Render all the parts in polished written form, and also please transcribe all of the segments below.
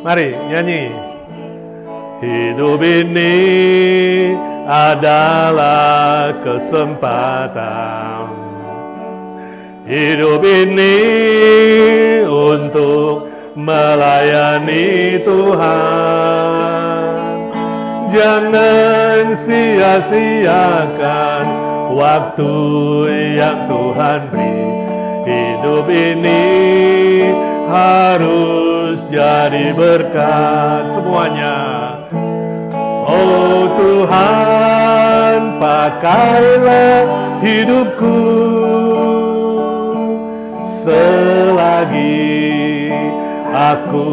Mari nyanyi. Hidup ini adalah kesempatan. Hidup ini untuk melayani Tuhan. Jangan sia-siakan waktu yang Tuhan beri. Hidup ini harus jadi berkat semuanya. Oh Tuhan, pakailah hidupku selagi aku.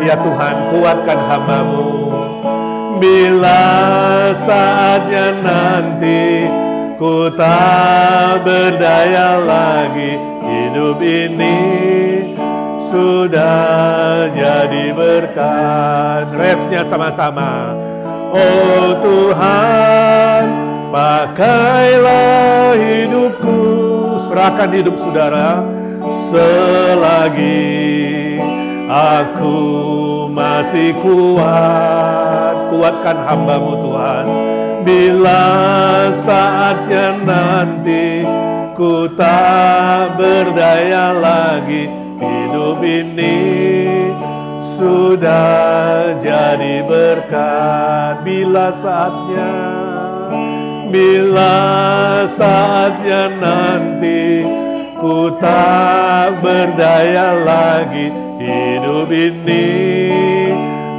Ya Tuhan, kuatkan hamba-Mu bila saatnya nanti ku tak berdaya lagi. Hidup ini sudah jadi berkat. Refnya sama-sama. Oh Tuhan, pakailah hidupku. Serahkan hidup saudara selagi aku masih kuat. Kuatkan hamba-Mu Tuhan. Bila saatnya nanti ku tak berdaya lagi. Hidup ini sudah jadi berkat. Bila saatnya nanti ku tak berdaya lagi. Hidup ini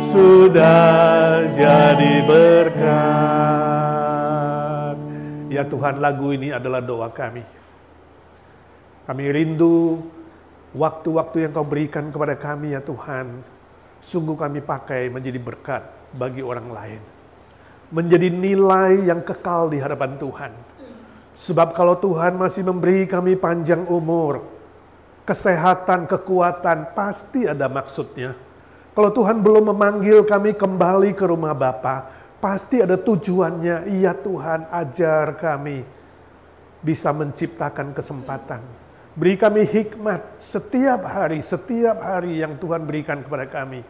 sudah jadi berkat. Ya Tuhan, lagu ini adalah doa kami. Kami rindu waktu-waktu yang Kau berikan kepada kami ya Tuhan. Sungguh kami pakai menjadi berkat bagi orang lain. Menjadi nilai yang kekal di hadapan Tuhan. Sebab kalau Tuhan masih memberi kami panjang umur, kesehatan, kekuatan, pasti ada maksudnya. Kalau Tuhan belum memanggil kami kembali ke rumah Bapa, pasti ada tujuannya. Iya Tuhan, ajar kami bisa menciptakan kesempatan. Beri kami hikmat setiap hari yang Tuhan berikan kepada kami.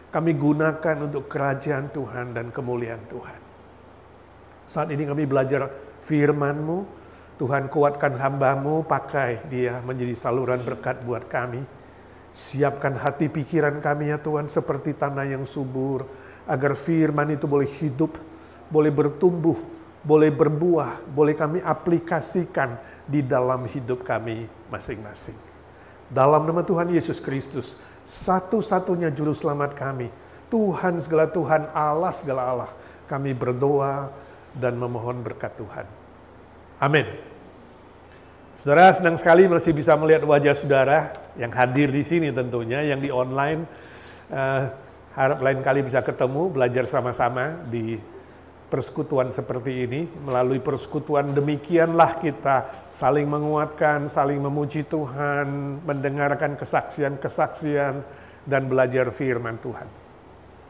Kami gunakan untuk kerajaan Tuhan dan kemuliaan Tuhan. Saat ini kami belajar firman-Mu. Tuhan, kuatkan hamba-Mu, pakai dia menjadi saluran berkat buat kami. Siapkan hati pikiran kami ya Tuhan seperti tanah yang subur. Agar firman itu boleh hidup, boleh bertumbuh, boleh berbuah, boleh kami aplikasikan di dalam hidup kami masing-masing. Dalam nama Tuhan Yesus Kristus, satu-satunya juru selamat kami, Tuhan segala Tuhan, Allah segala Allah, kami berdoa dan memohon berkat Tuhan. Amin. Saudara, senang sekali masih bisa melihat wajah saudara yang hadir di sini tentunya, yang di online. Harap lain kali bisa ketemu, belajar sama-sama di persekutuan seperti ini. Melalui persekutuan demikianlah kita saling menguatkan, saling memuji Tuhan, mendengarkan kesaksian-kesaksian, dan belajar firman Tuhan.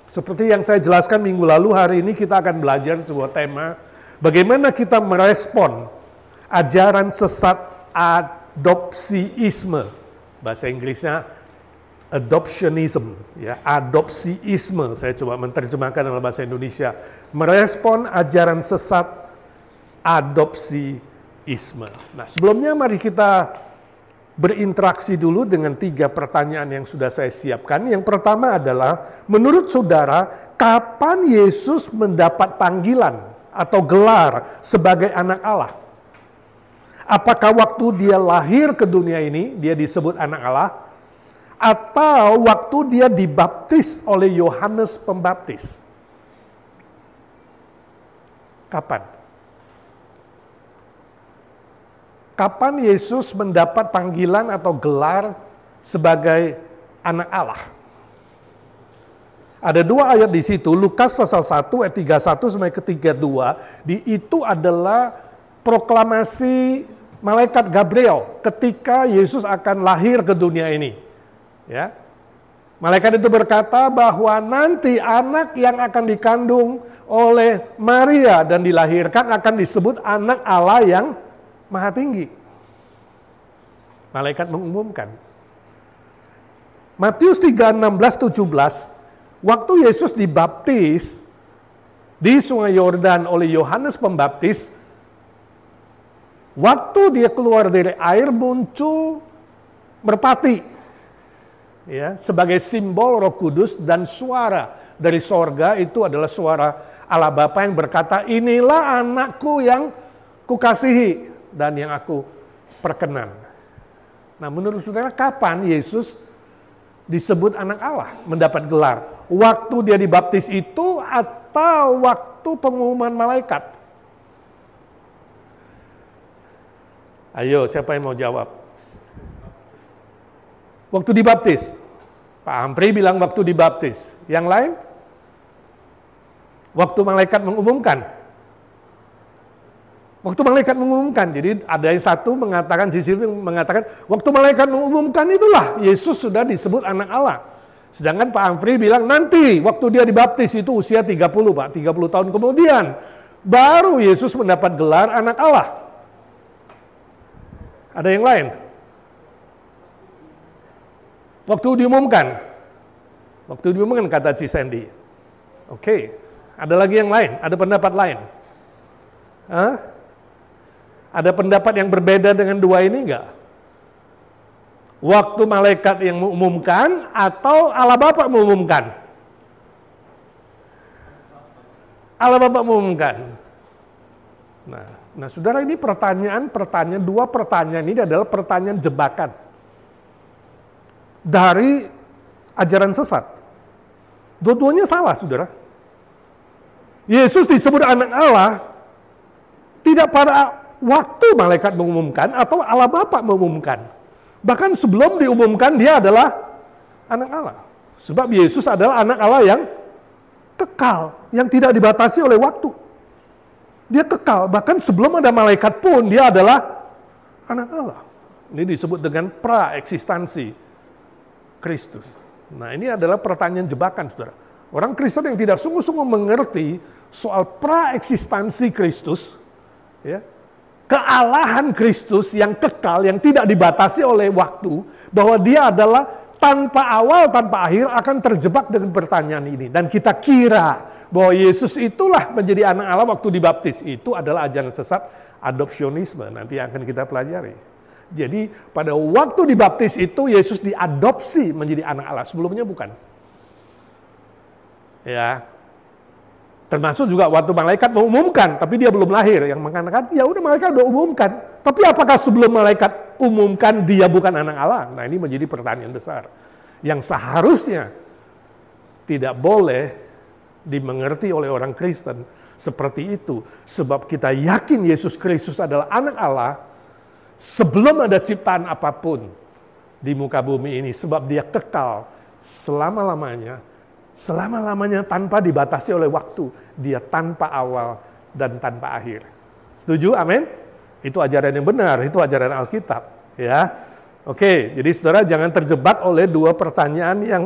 Seperti yang saya jelaskan minggu lalu, hari ini kita akan belajar sebuah tema, bagaimana kita merespon ajaran sesat adopsiisme. Bahasa Inggrisnya adoptionism, ya, adopsiisme. Saya coba menerjemahkan dalam bahasa Indonesia. Merespon ajaran sesat adopsiisme. Nah, sebelumnya mari kita berinteraksi dulu dengan 3 pertanyaan yang sudah saya siapkan. Yang pertama adalah, menurut saudara, kapan Yesus mendapat panggilan atau gelar sebagai anak Allah? Apakah waktu dia lahir ke dunia ini, dia disebut anak Allah? Atau waktu dia dibaptis oleh Yohanes Pembaptis? Kapan? Kapan Yesus mendapat panggilan atau gelar sebagai anak Allah? Ada 2 ayat di situ, Lukas pasal 1 ayat 31 sampai ke 32. Itu adalah proklamasi malaikat Gabriel ketika Yesus akan lahir ke dunia ini. Ya. Malaikat itu berkata bahwa nanti anak yang akan dikandung oleh Maria dan dilahirkan akan disebut anak Allah yang Maha Tinggi. Malaikat mengumumkan. Matius 3, 16, 17, waktu Yesus dibaptis di Sungai Yordan oleh Yohanes Pembaptis, waktu dia keluar dari air muncul merpati, ya, sebagai simbol Roh Kudus, dan suara dari sorga itu adalah suara Allah Bapa yang berkata, inilah anakku yang kukasihi dan yang aku perkenan. Nah, menurut saudara, kapan Yesus disebut anak Allah, mendapat gelar? Waktu dia dibaptis itu atau waktu pengumuman malaikat? Ayo, siapa yang mau jawab? Waktu dibaptis. Pak Ampri bilang waktu dibaptis. Yang lain? Waktu malaikat mengumumkan. Waktu malaikat mengumumkan. Jadi ada yang satu mengatakan, sisi mengatakan, waktu malaikat mengumumkan itulah Yesus sudah disebut anak Allah. Sedangkan Pak Amfri bilang nanti waktu dia dibaptis itu usia 30, Pak. 30 tahun kemudian baru Yesus mendapat gelar anak Allah. Ada yang lain? Waktu diumumkan. Waktu diumumkan kata Ci Sandy. Oke. Ada lagi yang lain? Ada pendapat lain? Hah? Ada pendapat yang berbeda dengan dua ini enggak? Waktu malaikat yang mengumumkan atau Allah Bapa mengumumkan? Allah Bapa mengumumkan. Nah, saudara, ini dua pertanyaan ini adalah pertanyaan jebakan dari ajaran sesat. Dua-duanya salah, saudara. Yesus disebut anak Allah tidak pada waktu malaikat mengumumkan atau Allah Bapa mengumumkan. Bahkan sebelum diumumkan dia adalah anak Allah. Sebab Yesus adalah anak Allah yang kekal, yang tidak dibatasi oleh waktu. Dia kekal, bahkan sebelum ada malaikat pun dia adalah anak Allah. Ini disebut dengan pra-eksistensi Kristus. Nah, ini adalah pertanyaan jebakan, saudara. Orang Kristen yang tidak sungguh-sungguh mengerti soal pra-eksistensi Kristus, ya, kealahan Kristus yang kekal, yang tidak dibatasi oleh waktu, bahwa dia adalah tanpa awal, tanpa akhir, akan terjebak dengan pertanyaan ini. Dan kita kira bahwa Yesus itulah menjadi anak Allah waktu dibaptis. Itu adalah ajaran sesat adopsionisme, nanti akan kita pelajari. Jadi pada waktu dibaptis itu Yesus diadopsi menjadi anak Allah, sebelumnya bukan. Ya, termasuk juga waktu malaikat mengumumkan, tapi dia belum lahir. Yang mengatakan, ya udah malaikat udah umumkan. Tapi apakah sebelum malaikat umumkan dia bukan anak Allah? Nah, ini menjadi pertanyaan besar. Yang seharusnya tidak boleh dimengerti oleh orang Kristen seperti itu. Sebab kita yakin Yesus Kristus adalah anak Allah sebelum ada ciptaan apapun di muka bumi ini. Sebab dia kekal selama-lamanya. Selama-lamanya tanpa dibatasi oleh waktu. Dia tanpa awal dan tanpa akhir. Setuju? Amin? Itu ajaran yang benar. Itu ajaran Alkitab. Ya. Oke, jadi saudara jangan terjebak oleh dua pertanyaan yang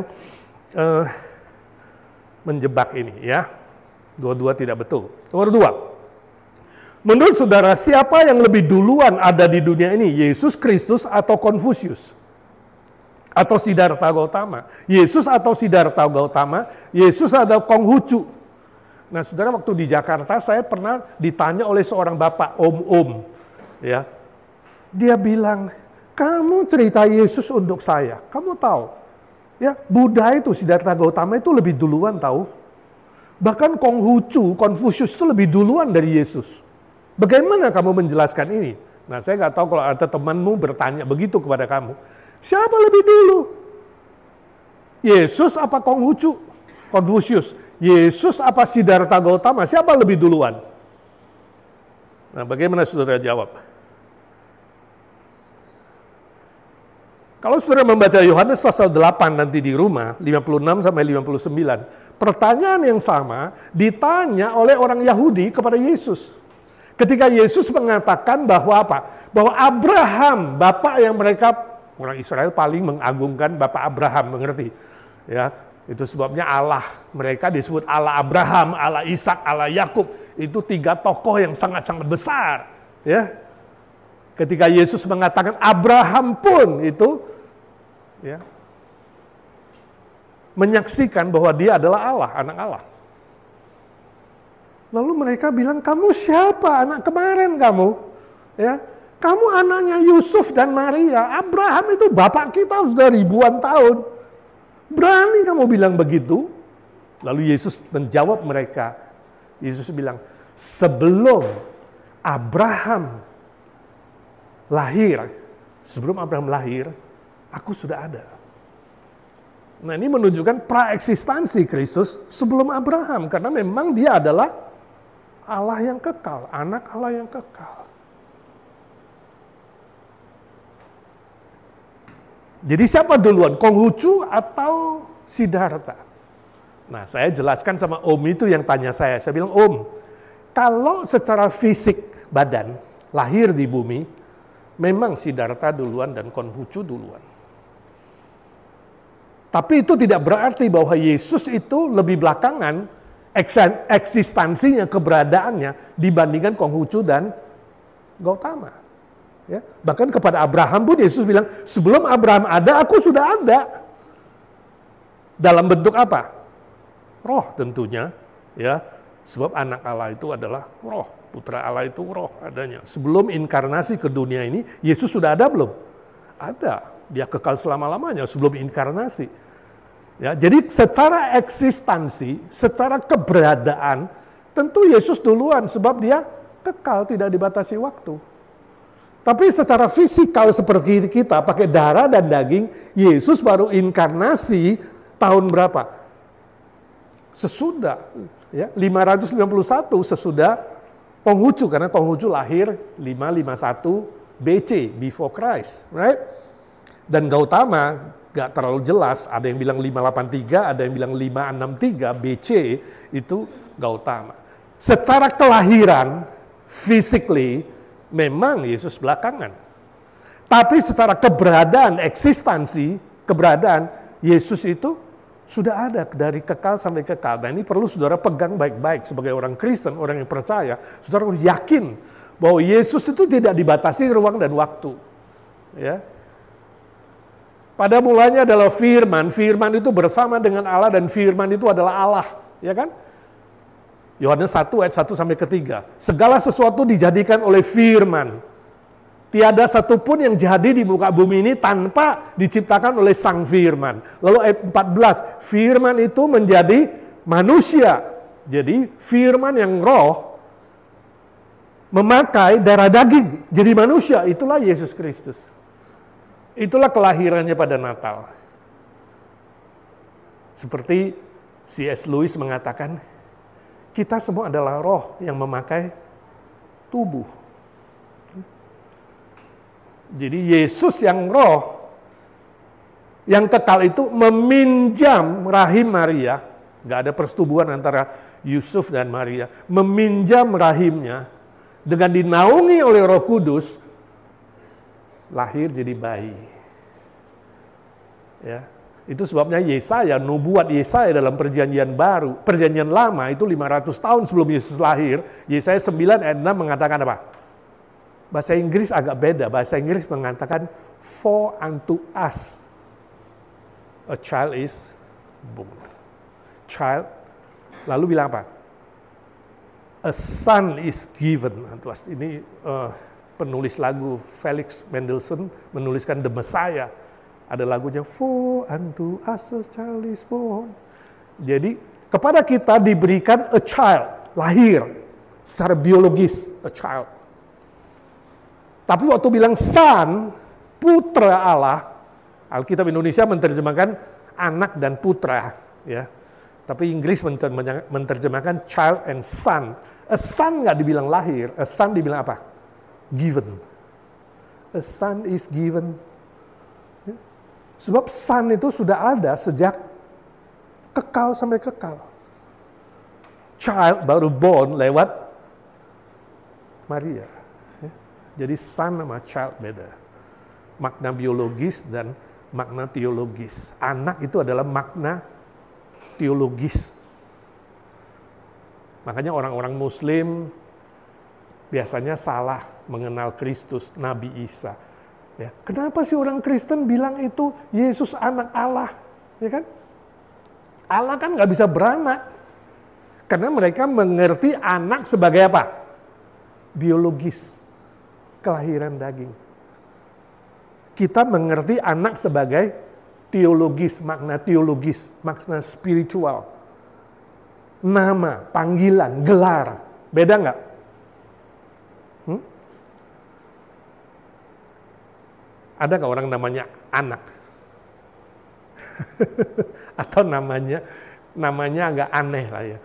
menjebak ini. Ya. Dua-dua tidak betul. Nomor dua. Menurut saudara, siapa yang lebih duluan ada di dunia ini? Yesus Kristus atau Konfusius? Atau Siddhartha Gautama? Yesus atau Siddhartha Gautama? Yesus atau Konghucu? Nah, saudara, waktu di Jakarta saya pernah ditanya oleh seorang bapak, om, ya. Dia bilang, kamu cerita Yesus untuk saya. Kamu tahu, ya, Buddha itu, Siddhartha Gautama itu lebih duluan tahu. Bahkan Konghucu, Konfusius itu lebih duluan dari Yesus. Bagaimana kamu menjelaskan ini? Nah, saya nggak tahu kalau ada temanmu bertanya begitu kepada kamu. Siapa lebih dulu? Yesus apa Konghucu? Konfusius. Yesus apa Siddhartha Gautama? Siapa lebih duluan? Nah, bagaimana saudara jawab? Kalau saudara membaca Yohanes pasal 8 nanti di rumah, 56 sampai 59, pertanyaan yang sama ditanya oleh orang Yahudi kepada Yesus. Ketika Yesus mengatakan bahwa apa? Bahwa Abraham, bapak yang mereka orang Israel paling mengagungkan Bapak Abraham, mengerti? Ya, itu sebabnya Allah mereka disebut Allah Abraham, Allah Ishak, Allah Yakub. Itu tiga tokoh yang sangat-sangat besar. Ya, ketika Yesus mengatakan Abraham pun itu, ya, menyaksikan bahwa dia adalah Allah, anak Allah. Lalu mereka bilang, kamu siapa? Anak kemarin kamu. Ya, kamu anaknya Yusuf dan Maria. Abraham itu bapak kita sudah ribuan tahun. Berani kamu bilang begitu? Lalu Yesus menjawab mereka. Yesus bilang, sebelum Abraham lahir, aku sudah ada. Nah, ini menunjukkan praeksistensi Kristus sebelum Abraham, karena memang dia adalah Allah yang kekal, anak Allah yang kekal. Jadi siapa duluan, Konghucu atau Siddhartha? Nah, saya jelaskan sama Om itu yang tanya saya. Saya bilang, Om, kalau secara fisik badan, lahir di bumi, memang Siddhartha duluan dan Konghucu duluan. Tapi itu tidak berarti bahwa Yesus itu lebih belakangan eksistensinya, keberadaannya dibandingkan Konghucu dan Gautama. Ya, bahkan kepada Abraham pun Yesus bilang, sebelum Abraham ada, aku sudah ada. Dalam bentuk apa? Roh tentunya, ya. Sebab anak Allah itu adalah roh, putra Allah itu roh adanya. Sebelum inkarnasi ke dunia ini, Yesus sudah ada belum? Ada. Dia kekal selama-lamanya sebelum inkarnasi. Ya, jadi secara eksistensi, secara keberadaan, tentu Yesus duluan sebab dia kekal, tidak dibatasi waktu. Tapi secara fisikal seperti kita, pakai darah dan daging, Yesus baru inkarnasi tahun berapa? Sesudah, ya, 551 sesudah Konghucu, karena Konghucu lahir 551 BC, before Christ, right? Dan Gautama, gak terlalu jelas, ada yang bilang 583, ada yang bilang 563 BC, itu Gautama. Secara kelahiran, physically, memang Yesus belakangan. Tapi secara keberadaan, eksistensi, keberadaan, Yesus itu sudah ada dari kekal sampai kekal. Nah, ini perlu saudara pegang baik-baik sebagai orang Kristen, orang yang percaya. Saudara harus yakin bahwa Yesus itu tidak dibatasi ruang dan waktu. Ya. Pada mulanya adalah firman, firman itu bersama dengan Allah dan firman itu adalah Allah, ya kan? Yohanes 1 ayat 1 sampai 3. Segala sesuatu dijadikan oleh firman. Tiada satupun yang jadi di muka bumi ini tanpa diciptakan oleh sang firman. Lalu ayat 14, firman itu menjadi manusia. Jadi firman yang roh memakai darah daging jadi manusia, itulah Yesus Kristus. Itulah kelahirannya pada Natal. Seperti C.S. Lewis mengatakan, kita semua adalah roh yang memakai tubuh. Jadi Yesus yang roh, yang kekal itu meminjam rahim Maria. Gak ada persetubuhan antara Yusuf dan Maria. Meminjam rahimnya dengan dinaungi oleh Roh Kudus, lahir jadi bayi. Ya, itu sebabnya Yesaya, nubuat Yesaya dalam perjanjian baru, perjanjian lama itu 500 tahun sebelum Yesus lahir, Yesaya 9 ayat 6 mengatakan apa? Bahasa Inggris agak beda, bahasa Inggris mengatakan for unto us a child is born. Child, lalu bilang apa? A son is given unto us. Ini penulis lagu Felix Mendelssohn menuliskan The Messiah. Ada lagunya For unto us a child is born. Jadi kepada kita diberikan a child, lahir secara biologis, a child. Tapi waktu bilang son, putra Allah, Alkitab Indonesia menerjemahkan anak dan putra, ya. Tapi Inggris menerjemahkan child and son. A son nggak dibilang lahir, a son dibilang apa? Given. A son is given. Ya. Sebab son itu sudah ada sejak kekal sampai kekal. Child baru born lewat Maria. Ya. Jadi son sama child beda. Makna biologis dan makna teologis. Anak itu adalah makna teologis. Makanya orang-orang Muslim biasanya salah mengenal Kristus, Nabi Isa. Ya, kenapa sih orang Kristen bilang itu Yesus anak Allah? Ya kan? Allah kan nggak bisa beranak. Karena mereka mengerti anak sebagai apa? Biologis. Kelahiran daging. Kita mengerti anak sebagai teologis, makna spiritual. Nama, panggilan, gelar. Beda nggak? Ada nggak orang namanya anak? Atau namanya agak aneh lah ya.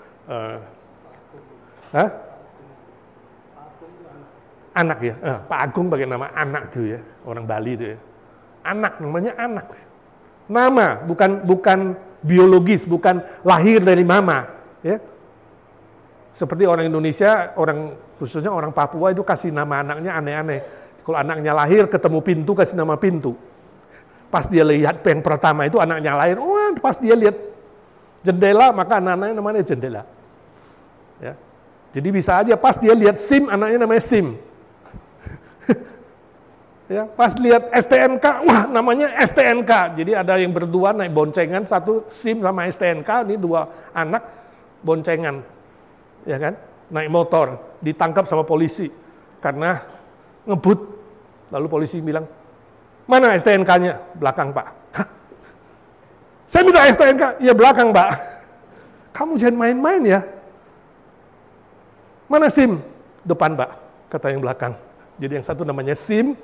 Anak ya, Pak Agung pakai nama anak tuh ya, orang Bali tuh ya. Anak, namanya anak. Nama, bukan biologis, bukan lahir dari mama. Ya. Seperti orang Indonesia, khususnya orang Papua itu kasih nama anaknya aneh-aneh. Kalau anaknya lahir ketemu pintu, kasih nama pintu. Pas dia lihat yang pertama itu anaknya lahir, wah pas dia lihat jendela, maka anaknya namanya jendela. Ya. Jadi bisa aja pas dia lihat SIM, anaknya namanya SIM. Ya, pas lihat STNK, wah namanya STNK. Jadi ada yang berdua naik boncengan, satu SIM sama STNK, ini dua anak boncengan. Ya kan? Naik motor, ditangkap sama polisi karena ngebut. Lalu polisi bilang, "Mana STNK-nya?" "Belakang, Pak." "Hah? Saya minta STNK." "Ya belakang, Pak." "Kamu jangan main-main ya." "Mana SIM?" "Depan, Pak," kata yang belakang. Jadi yang satu namanya SIM,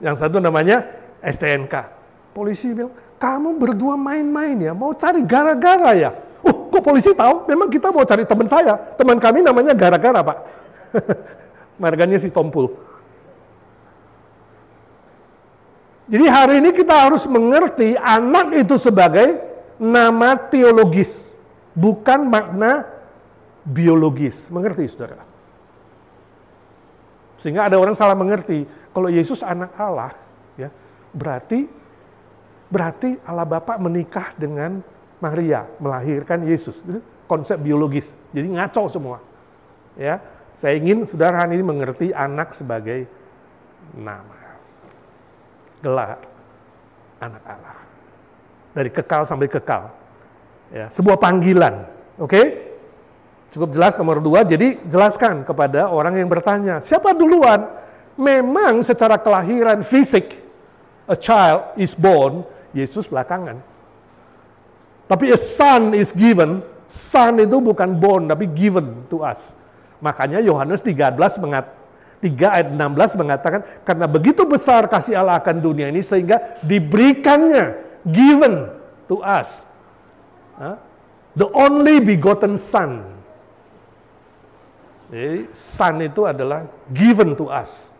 yang satu namanya STNK. Polisi bilang, "Kamu berdua main-main ya, mau cari gara-gara ya?" Kok polisi tahu? Memang kita mau cari teman saya. Teman kami namanya gara-gara, Pak. Marganya si Tompul. Jadi hari ini kita harus mengerti anak itu sebagai nama teologis, bukan makna biologis. Mengerti, saudara? Sehingga ada orang salah mengerti. Kalau Yesus anak Allah, ya, berarti Allah Bapa menikah dengan Maria, melahirkan Yesus. Itu konsep biologis. Jadi ngaco semua. Ya, saya ingin saudara hari ini mengerti anak sebagai nama. Gelar anak Allah. Dari kekal sampai kekal. Ya, sebuah panggilan. Oke? Cukup jelas nomor 2, jadi jelaskan kepada orang yang bertanya, siapa duluan? Memang secara kelahiran fisik, a child is born, Yesus belakangan. Tapi a son is given, son itu bukan born, tapi given to us. Makanya Yohanes 3 ayat 16 mengatakan, karena begitu besar kasih Allah akan dunia ini, sehingga diberikannya, given to us. The only begotten son. Jadi, son itu adalah given to us.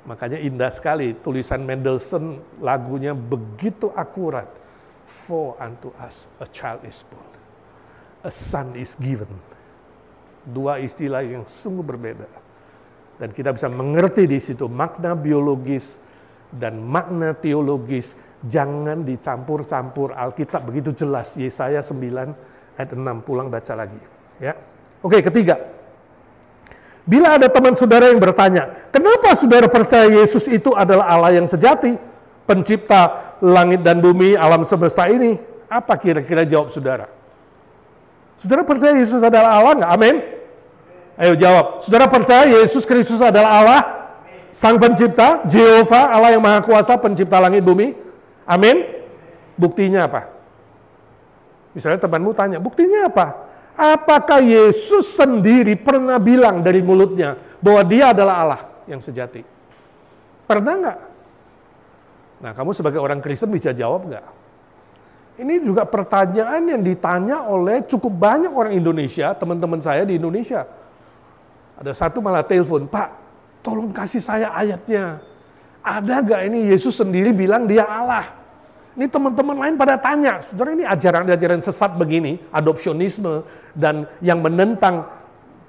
Makanya indah sekali tulisan Mendelssohn, lagunya begitu akurat. For unto us a child is born, a son is given. Dua istilah yang sungguh berbeda. Dan kita bisa mengerti di situ makna biologis dan makna teologis. Jangan dicampur-campur, Alkitab begitu jelas. Yesaya 9 ayat 6, pulang baca lagi. Ya. Oke, ketiga. Bila ada teman saudara yang bertanya, kenapa saudara percaya Yesus itu adalah Allah yang sejati, pencipta langit dan bumi, alam semesta ini? Apa kira-kira jawab saudara? Saudara percaya Yesus adalah Allah nggak? Amin? Ayo jawab. Saudara percaya Yesus Kristus adalah Allah? Sang pencipta, Jehovah, Allah yang maha kuasa, pencipta langit bumi? Amin? Buktinya apa? Misalnya temanmu tanya, buktinya apa? Apakah Yesus sendiri pernah bilang dari mulutnya bahwa dia adalah Allah yang sejati? Pernah nggak? Nah, kamu sebagai orang Kristen bisa jawab nggak? Ini juga pertanyaan yang ditanya oleh cukup banyak orang Indonesia, teman-teman saya di Indonesia. Ada satu malah telepon, "Pak, tolong kasih saya ayatnya. Ada nggak ini Yesus sendiri bilang dia Allah?" Ini teman-teman lain pada tanya, saudara, ini ajaran-ajaran sesat begini, adopsionisme, dan yang menentang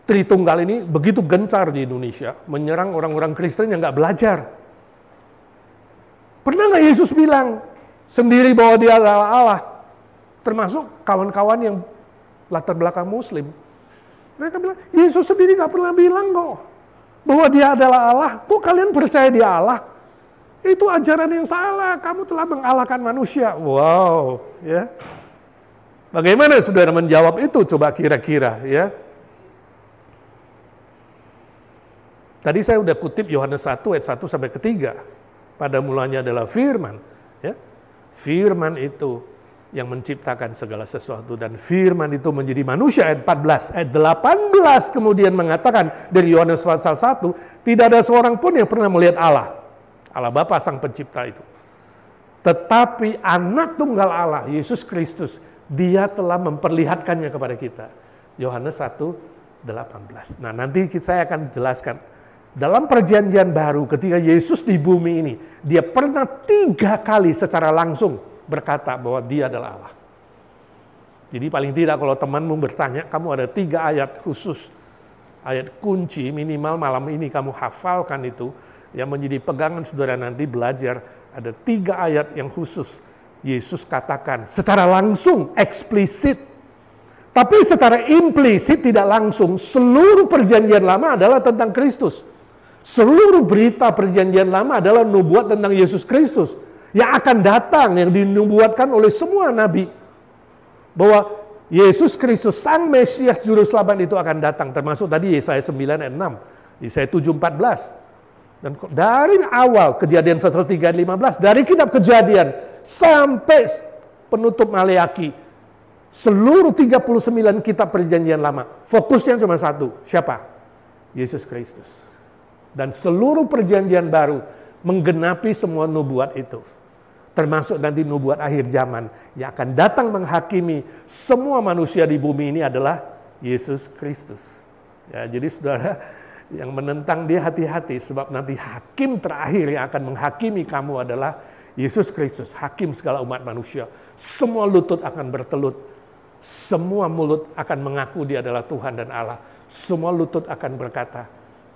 Tritunggal ini begitu gencar di Indonesia, menyerang orang-orang Kristen yang nggak belajar. Pernah nggak Yesus bilang sendiri bahwa dia adalah Allah? Termasuk kawan-kawan yang latar belakang Muslim. Mereka bilang, Yesus sendiri nggak pernah bilang kok bahwa dia adalah Allah. Kok kalian percaya dia Allah? Itu ajaran yang salah, kamu telah mengalahkan manusia. Wow, ya. Bagaimana saudara menjawab itu coba kira-kira ya? Tadi saya udah kutip Yohanes 1 ayat 1 sampai ke 3. Pada mulanya adalah firman, ya. Firman itu yang menciptakan segala sesuatu, dan firman itu menjadi manusia. Ayat 14, ayat 18 kemudian mengatakan dari Yohanes pasal 1, tidak ada seorang pun yang pernah melihat Allah. Allah Bapa sang pencipta itu. Tetapi anak tunggal Allah, Yesus Kristus, dia telah memperlihatkannya kepada kita. Yohanes 1:18. Nah, nanti saya akan jelaskan. Dalam perjanjian baru ketika Yesus di bumi ini, dia pernah 3 kali secara langsung berkata bahwa dia adalah Allah. Jadi paling tidak kalau temanmu bertanya, kamu ada 3 ayat khusus, ayat kunci minimal malam ini kamu hafalkan itu, yang menjadi pegangan saudara nanti belajar. Ada 3 ayat yang khusus Yesus katakan secara langsung, eksplisit. Tapi secara implisit tidak langsung, seluruh perjanjian lama adalah tentang Kristus. Seluruh berita perjanjian lama adalah nubuat tentang Yesus Kristus yang akan datang, yang dinubuatkan oleh semua nabi. Bahwa Yesus Kristus, Sang Mesias Juru Selamat itu akan datang. Termasuk tadi Yesaya 9 ayat 6, Yesaya 7:14. Dan dari awal Kejadian 1:3-15, dari kitab Kejadian sampai penutup Maleaki, seluruh 39 kitab perjanjian lama, fokusnya cuma satu, siapa? Yesus Kristus. Dan seluruh perjanjian baru menggenapi semua nubuat itu. Termasuk nanti nubuat akhir zaman yang akan datang menghakimi semua manusia di bumi ini adalah Yesus Kristus. Ya, jadi saudara yang menentang dia hati-hati, sebab nanti hakim terakhir yang akan menghakimi kamu adalah Yesus Kristus, hakim segala umat manusia. Semua lutut akan bertelut, semua mulut akan mengaku dia adalah Tuhan dan Allah. Semua lutut akan berkata,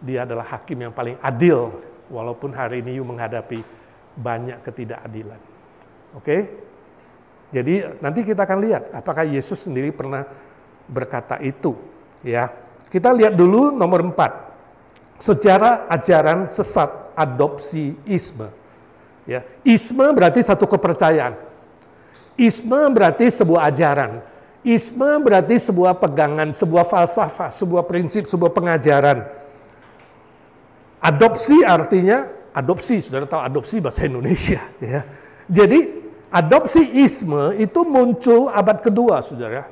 dia adalah hakim yang paling adil, walaupun hari ini you menghadapi banyak ketidakadilan. Oke? Jadi nanti kita akan lihat apakah Yesus sendiri pernah berkata itu. Ya, kita lihat dulu nomor 4. Sejarah ajaran sesat adopsi isme. Ya, isme berarti satu kepercayaan. Isme berarti sebuah ajaran. Isme berarti sebuah pegangan, sebuah falsafah, sebuah prinsip, sebuah pengajaran. Adopsi artinya, adopsi, saudara tahu adopsi bahasa Indonesia. Ya. Jadi adopsi isme itu muncul abad kedua, saudara.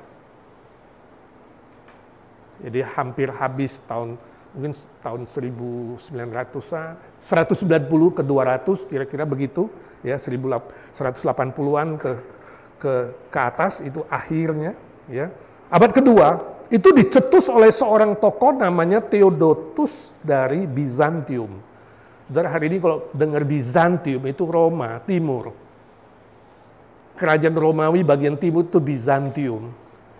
Jadi hampir habis mungkin tahun 1900-an, 190 ke 200, kira-kira begitu. Ya, 180-an ke atas itu akhirnya. Ya. Abad kedua, itu dicetus oleh seorang tokoh namanya Theodotus dari Bizantium. Saudara, hari ini kalau dengar Bizantium itu Roma, Timur. Kerajaan Romawi bagian timur itu Bizantium.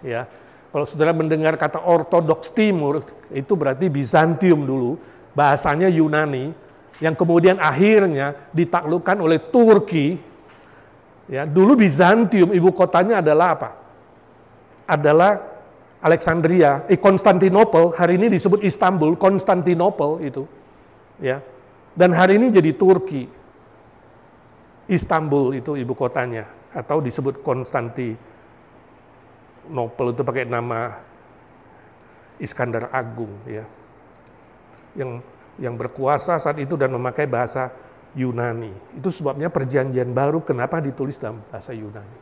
Ya. Kalau saudara mendengar kata Ortodoks Timur, itu berarti Bizantium dulu. Bahasanya Yunani, yang kemudian akhirnya ditaklukkan oleh Turki. Ya, dulu Bizantium, ibu kotanya adalah apa? Adalah Alexandria, Konstantinopel, hari ini disebut Istanbul, Konstantinopel itu, ya. Dan hari ini jadi Turki. Istanbul itu ibu kotanya, atau disebut Konstantinopel itu pakai nama Iskandar Agung, ya. Yang berkuasa saat itu dan memakai bahasa Yunani. Itu sebabnya perjanjian baru kenapa ditulis dalam bahasa Yunani.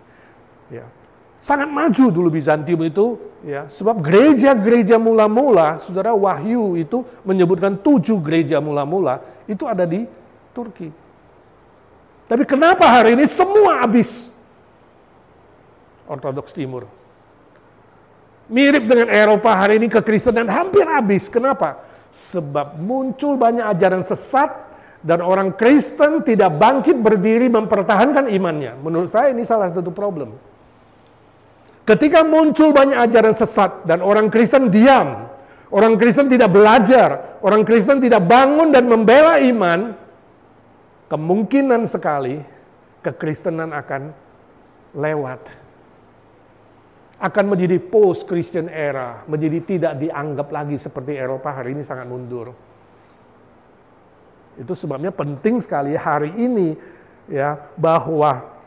Ya. Sangat maju dulu Bizantium itu, ya, sebab gereja-gereja mula-mula, saudara, Wahyu itu menyebutkan 7 gereja mula-mula itu ada di Turki. Tapi kenapa hari ini semua habis? Ortodoks Timur. Mirip dengan Eropa hari ini, kekristenan hampir habis. Kenapa? Sebab muncul banyak ajaran sesat dan orang Kristen tidak bangkit berdiri mempertahankan imannya. Menurut saya ini salah satu problem. Ketika muncul banyak ajaran sesat dan orang Kristen diam, orang Kristen tidak belajar, orang Kristen tidak bangun dan membela iman, kemungkinan sekali kekristenan akan lewat. Akan menjadi post-Christian era, menjadi tidak dianggap lagi seperti Eropa hari ini sangat mundur. Itu sebabnya penting sekali hari ini ya bahwa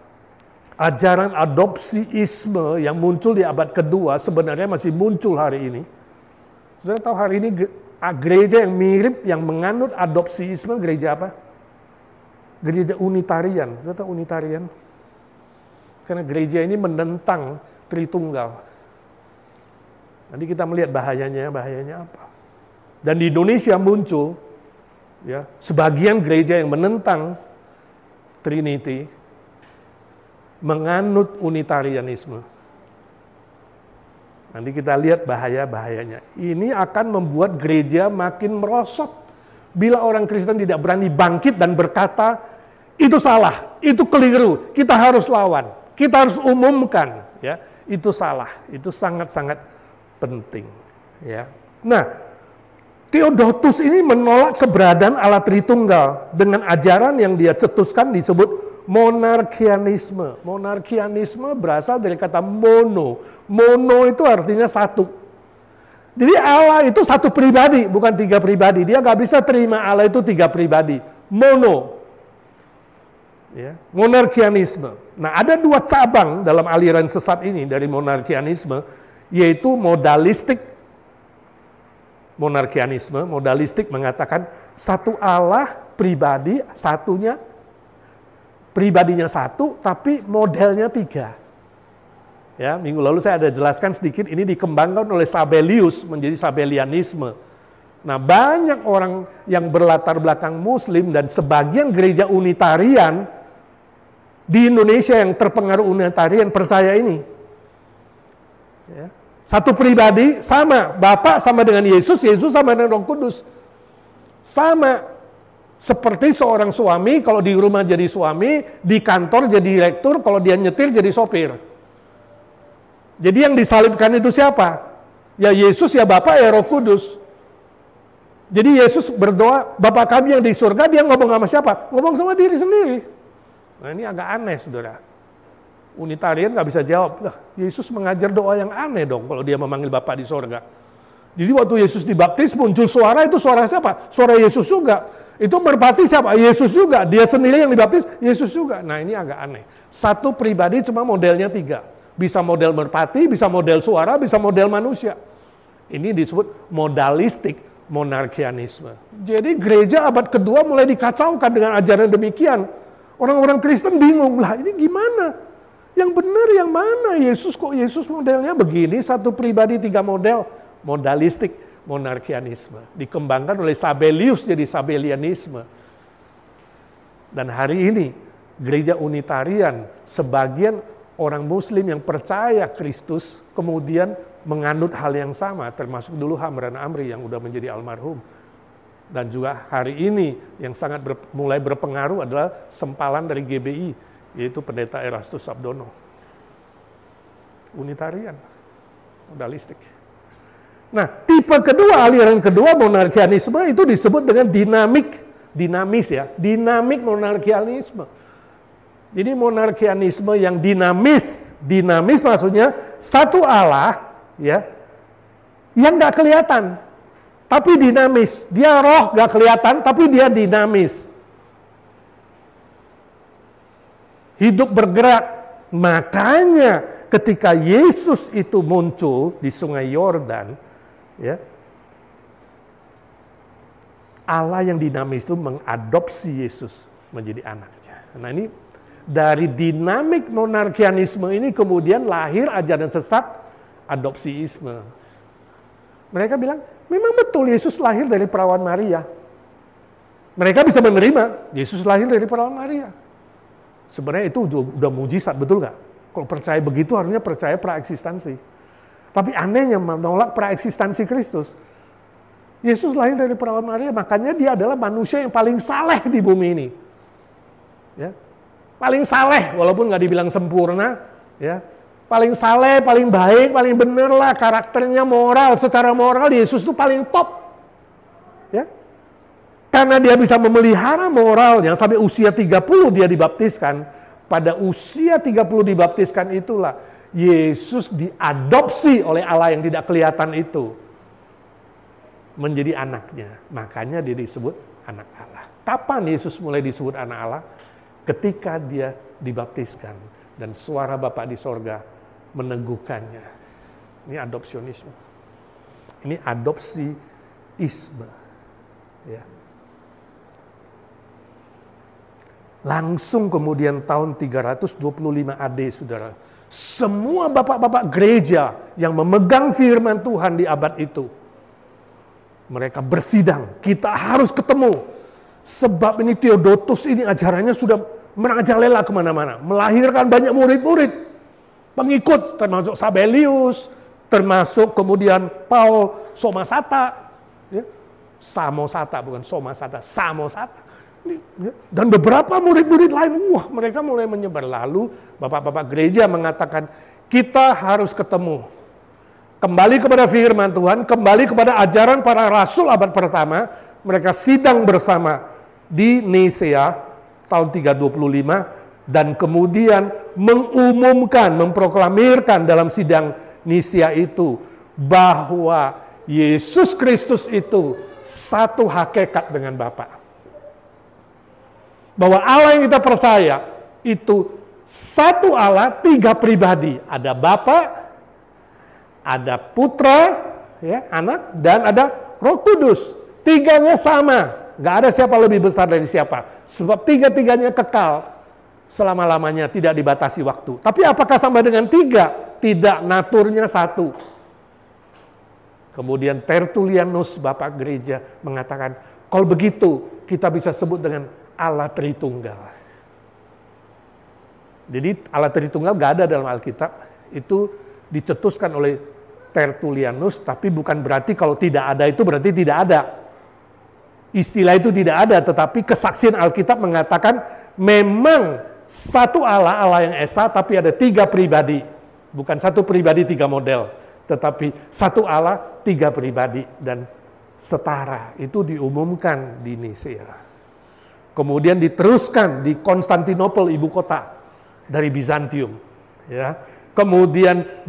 ajaran adopsiisme yang muncul di abad kedua sebenarnya masih muncul hari ini. Saudara tahu hari ini gereja yang mirip, yang menganut adopsiisme, gereja apa? Gereja Unitarian. Saudara tahu Unitarian? Karena gereja ini menentang Tritunggal. Nanti kita melihat bahayanya apa. Dan di Indonesia muncul ya sebagian gereja yang menentang Trinity, menganut Unitarianisme. Nanti kita lihat bahaya-bahayanya. Ini akan membuat gereja makin merosot bila orang Kristen tidak berani bangkit dan berkata, itu salah, itu keliru, kita harus lawan, kita harus umumkan. Ya, itu salah, itu sangat-sangat penting. Ya. Nah, Theodotus ini menolak keberadaan Allah Tritunggal dengan ajaran yang dia cetuskan disebut monarkianisme. Monarkianisme berasal dari kata mono. Mono itu artinya satu. Jadi Allah itu satu pribadi, bukan tiga pribadi. Dia nggak bisa terima Allah itu tiga pribadi. Mono. Ya, monarkianisme. Nah, ada dua cabang dalam aliran sesat ini dari monarkianisme, yaitu modalistik. Monarkianisme, modalistik mengatakan satu Allah pribadi, pribadinya satu, tapi modelnya tiga. Ya, minggu lalu saya ada jelaskan sedikit, ini dikembangkan oleh Sabellius menjadi Sabellianisme. Nah, banyak orang yang berlatar belakang Muslim dan sebagian gereja Unitarian di Indonesia yang terpengaruh Unitarian percaya ini. Ya. Satu pribadi sama, Bapa sama dengan Yesus, Yesus sama dengan Roh Kudus. Sama. Seperti seorang suami, kalau di rumah jadi suami, di kantor jadi direktur, kalau dia nyetir jadi sopir. Jadi yang disalibkan itu siapa? Ya Yesus, ya Bapa, ya Roh Kudus. Jadi Yesus berdoa, Bapa kami yang di surga, dia ngomong sama siapa? Ngomong sama diri sendiri. Nah ini agak aneh, saudara. Unitarian nggak bisa jawab. Lah, Yesus mengajar doa yang aneh dong kalau dia memanggil Bapa di surga. Jadi waktu Yesus dibaptis muncul suara, itu suara siapa? Suara Yesus juga. Itu merpati siapa? Yesus juga. Dia sendiri yang dibaptis, Yesus juga. Nah ini agak aneh. Satu pribadi cuma modelnya tiga. Bisa model merpati, bisa model suara, bisa model manusia. Ini disebut modalistik monarkianisme. Jadi gereja abad kedua mulai dikacaukan dengan ajaran demikian. Orang-orang Kristen bingung, lah ini gimana? Yang benar yang mana? Yesus kok Yesus modelnya begini, satu pribadi tiga model. Modalistik monarkianisme. Dikembangkan oleh Sabellius jadi Sabellianisme. Dan hari ini gereja Unitarian, sebagian orang Muslim yang percaya Kristus kemudian menganut hal yang sama, termasuk dulu Hamran Amri yang udah menjadi almarhum. Dan juga hari ini yang sangat mulai berpengaruh adalah sempalan dari GBI, yaitu Pendeta Erastus Sabdono. Unitarian, modalistik. Nah, tipe kedua, aliran kedua monarkianisme itu disebut dengan dinamik monarkianisme. Jadi monarkianisme yang dinamis maksudnya satu Allah ya, yang nggak kelihatan, tapi dinamis. Dia roh nggak kelihatan, tapi dia dinamis. Hidup bergerak. Makanya ketika Yesus itu muncul di Sungai Yordan, ya, Allah yang dinamis itu mengadopsi Yesus menjadi anaknya. Nah ini dari dinamik monarkianisme ini kemudian lahir ajaran sesat adopsiisme. Mereka bilang, memang betul Yesus lahir dari perawan Maria. Mereka bisa menerima Yesus lahir dari perawan Maria. Sebenarnya itu udah mujizat, betul nggak? Kalau percaya begitu harusnya percaya praeksistensi. Tapi anehnya menolak praeksistensi Kristus. Yesus lahir dari perawan Maria, makanya dia adalah manusia yang paling saleh di bumi ini. Ya. Paling saleh, walaupun nggak dibilang sempurna. Ya. Paling saleh, paling baik, paling bener lah, karakternya moral, secara moral Yesus itu paling top. Ya. Karena dia bisa memelihara moralnya sampai usia 30 dia dibaptiskan. Pada usia 30 dibaptiskan itulah Yesus diadopsi oleh Allah yang tidak kelihatan itu menjadi anaknya. Makanya dia disebut anak Allah. Kapan Yesus mulai disebut anak Allah? ketika dia dibaptiskan dan suara Bapa di sorga meneguhkannya. Ini adopsionisme. Ini adopsiisme. Ya. Langsung kemudian tahun 325 AD, saudara, semua bapak-bapak gereja yang memegang firman Tuhan di abad itu, mereka bersidang, kita harus ketemu. Sebab ini Theodotus ini ajarannya sudah merajalela kemana-mana, melahirkan banyak murid-murid, pengikut, termasuk Sabellius, termasuk kemudian Paul Somasata, ya. Samosata, bukan Somasata, Samosata. Dan beberapa murid-murid lain, mereka mulai menyebar. Lalu bapak-bapak gereja mengatakan, kita harus ketemu. Kembali kepada firman Tuhan, kembali kepada ajaran para rasul abad pertama. Mereka sidang bersama di Nisea tahun 325, dan kemudian mengumumkan, memproklamirkan dalam sidang Nisea itu, bahwa Yesus Kristus itu satu hakikat dengan Bapa. Bahwa Allah yang kita percaya itu satu Allah, tiga pribadi. Ada Bapa, ada Putra, ya, Anak, dan ada Roh Kudus. Tiganya sama, nggak ada siapa lebih besar dari siapa. Sebab tiga-tiganya kekal selama-lamanya, tidak dibatasi waktu. Tapi apakah sama dengan tiga? Tidak, naturnya satu. Kemudian Tertullianus, Bapak Gereja, mengatakan, kalau begitu kita bisa sebut dengan Allah Tritunggal. Jadi Allah Tritunggal nggak ada dalam Alkitab, itu dicetuskan oleh Tertullianus, tapi bukan berarti kalau tidak ada itu berarti tidak ada. Istilah itu tidak ada, tetapi kesaksian Alkitab mengatakan memang satu Allah, Allah yang esa, tapi ada tiga pribadi. Bukan satu pribadi tiga model, tetapi satu Allah tiga pribadi dan setara. Itu diumumkan di Nisea. Kemudian diteruskan di Konstantinopel, ibu kota dari Bizantium. Ya. Kemudian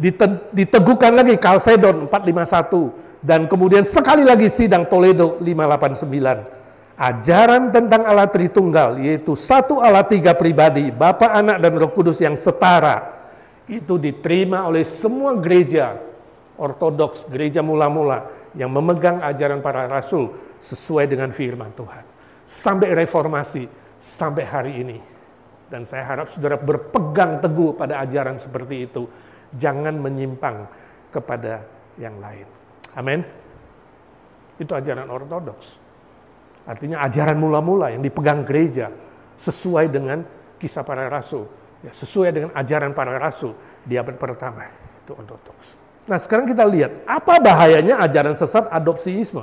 diteguhkan lagi Chalcedon 451. Dan kemudian sekali lagi sidang Toledo 589. Ajaran tentang Allah Tritunggal, yaitu satu Allah tiga pribadi, Bapa, Anak, dan Roh Kudus yang setara. Itu diterima oleh semua gereja ortodoks, gereja mula-mula yang memegang ajaran para rasul sesuai dengan firman Tuhan. Sampai reformasi, sampai hari ini. Dan saya harap saudara berpegang teguh pada ajaran seperti itu. Jangan menyimpang kepada yang lain. Amin. Itu ajaran ortodoks. Artinya ajaran mula-mula yang dipegang gereja sesuai dengan kisah para rasul. Ya, sesuai dengan ajaran para rasul di abad pertama. Itu ortodoks. Nah sekarang kita lihat, apa bahayanya ajaran sesat adopsiisme?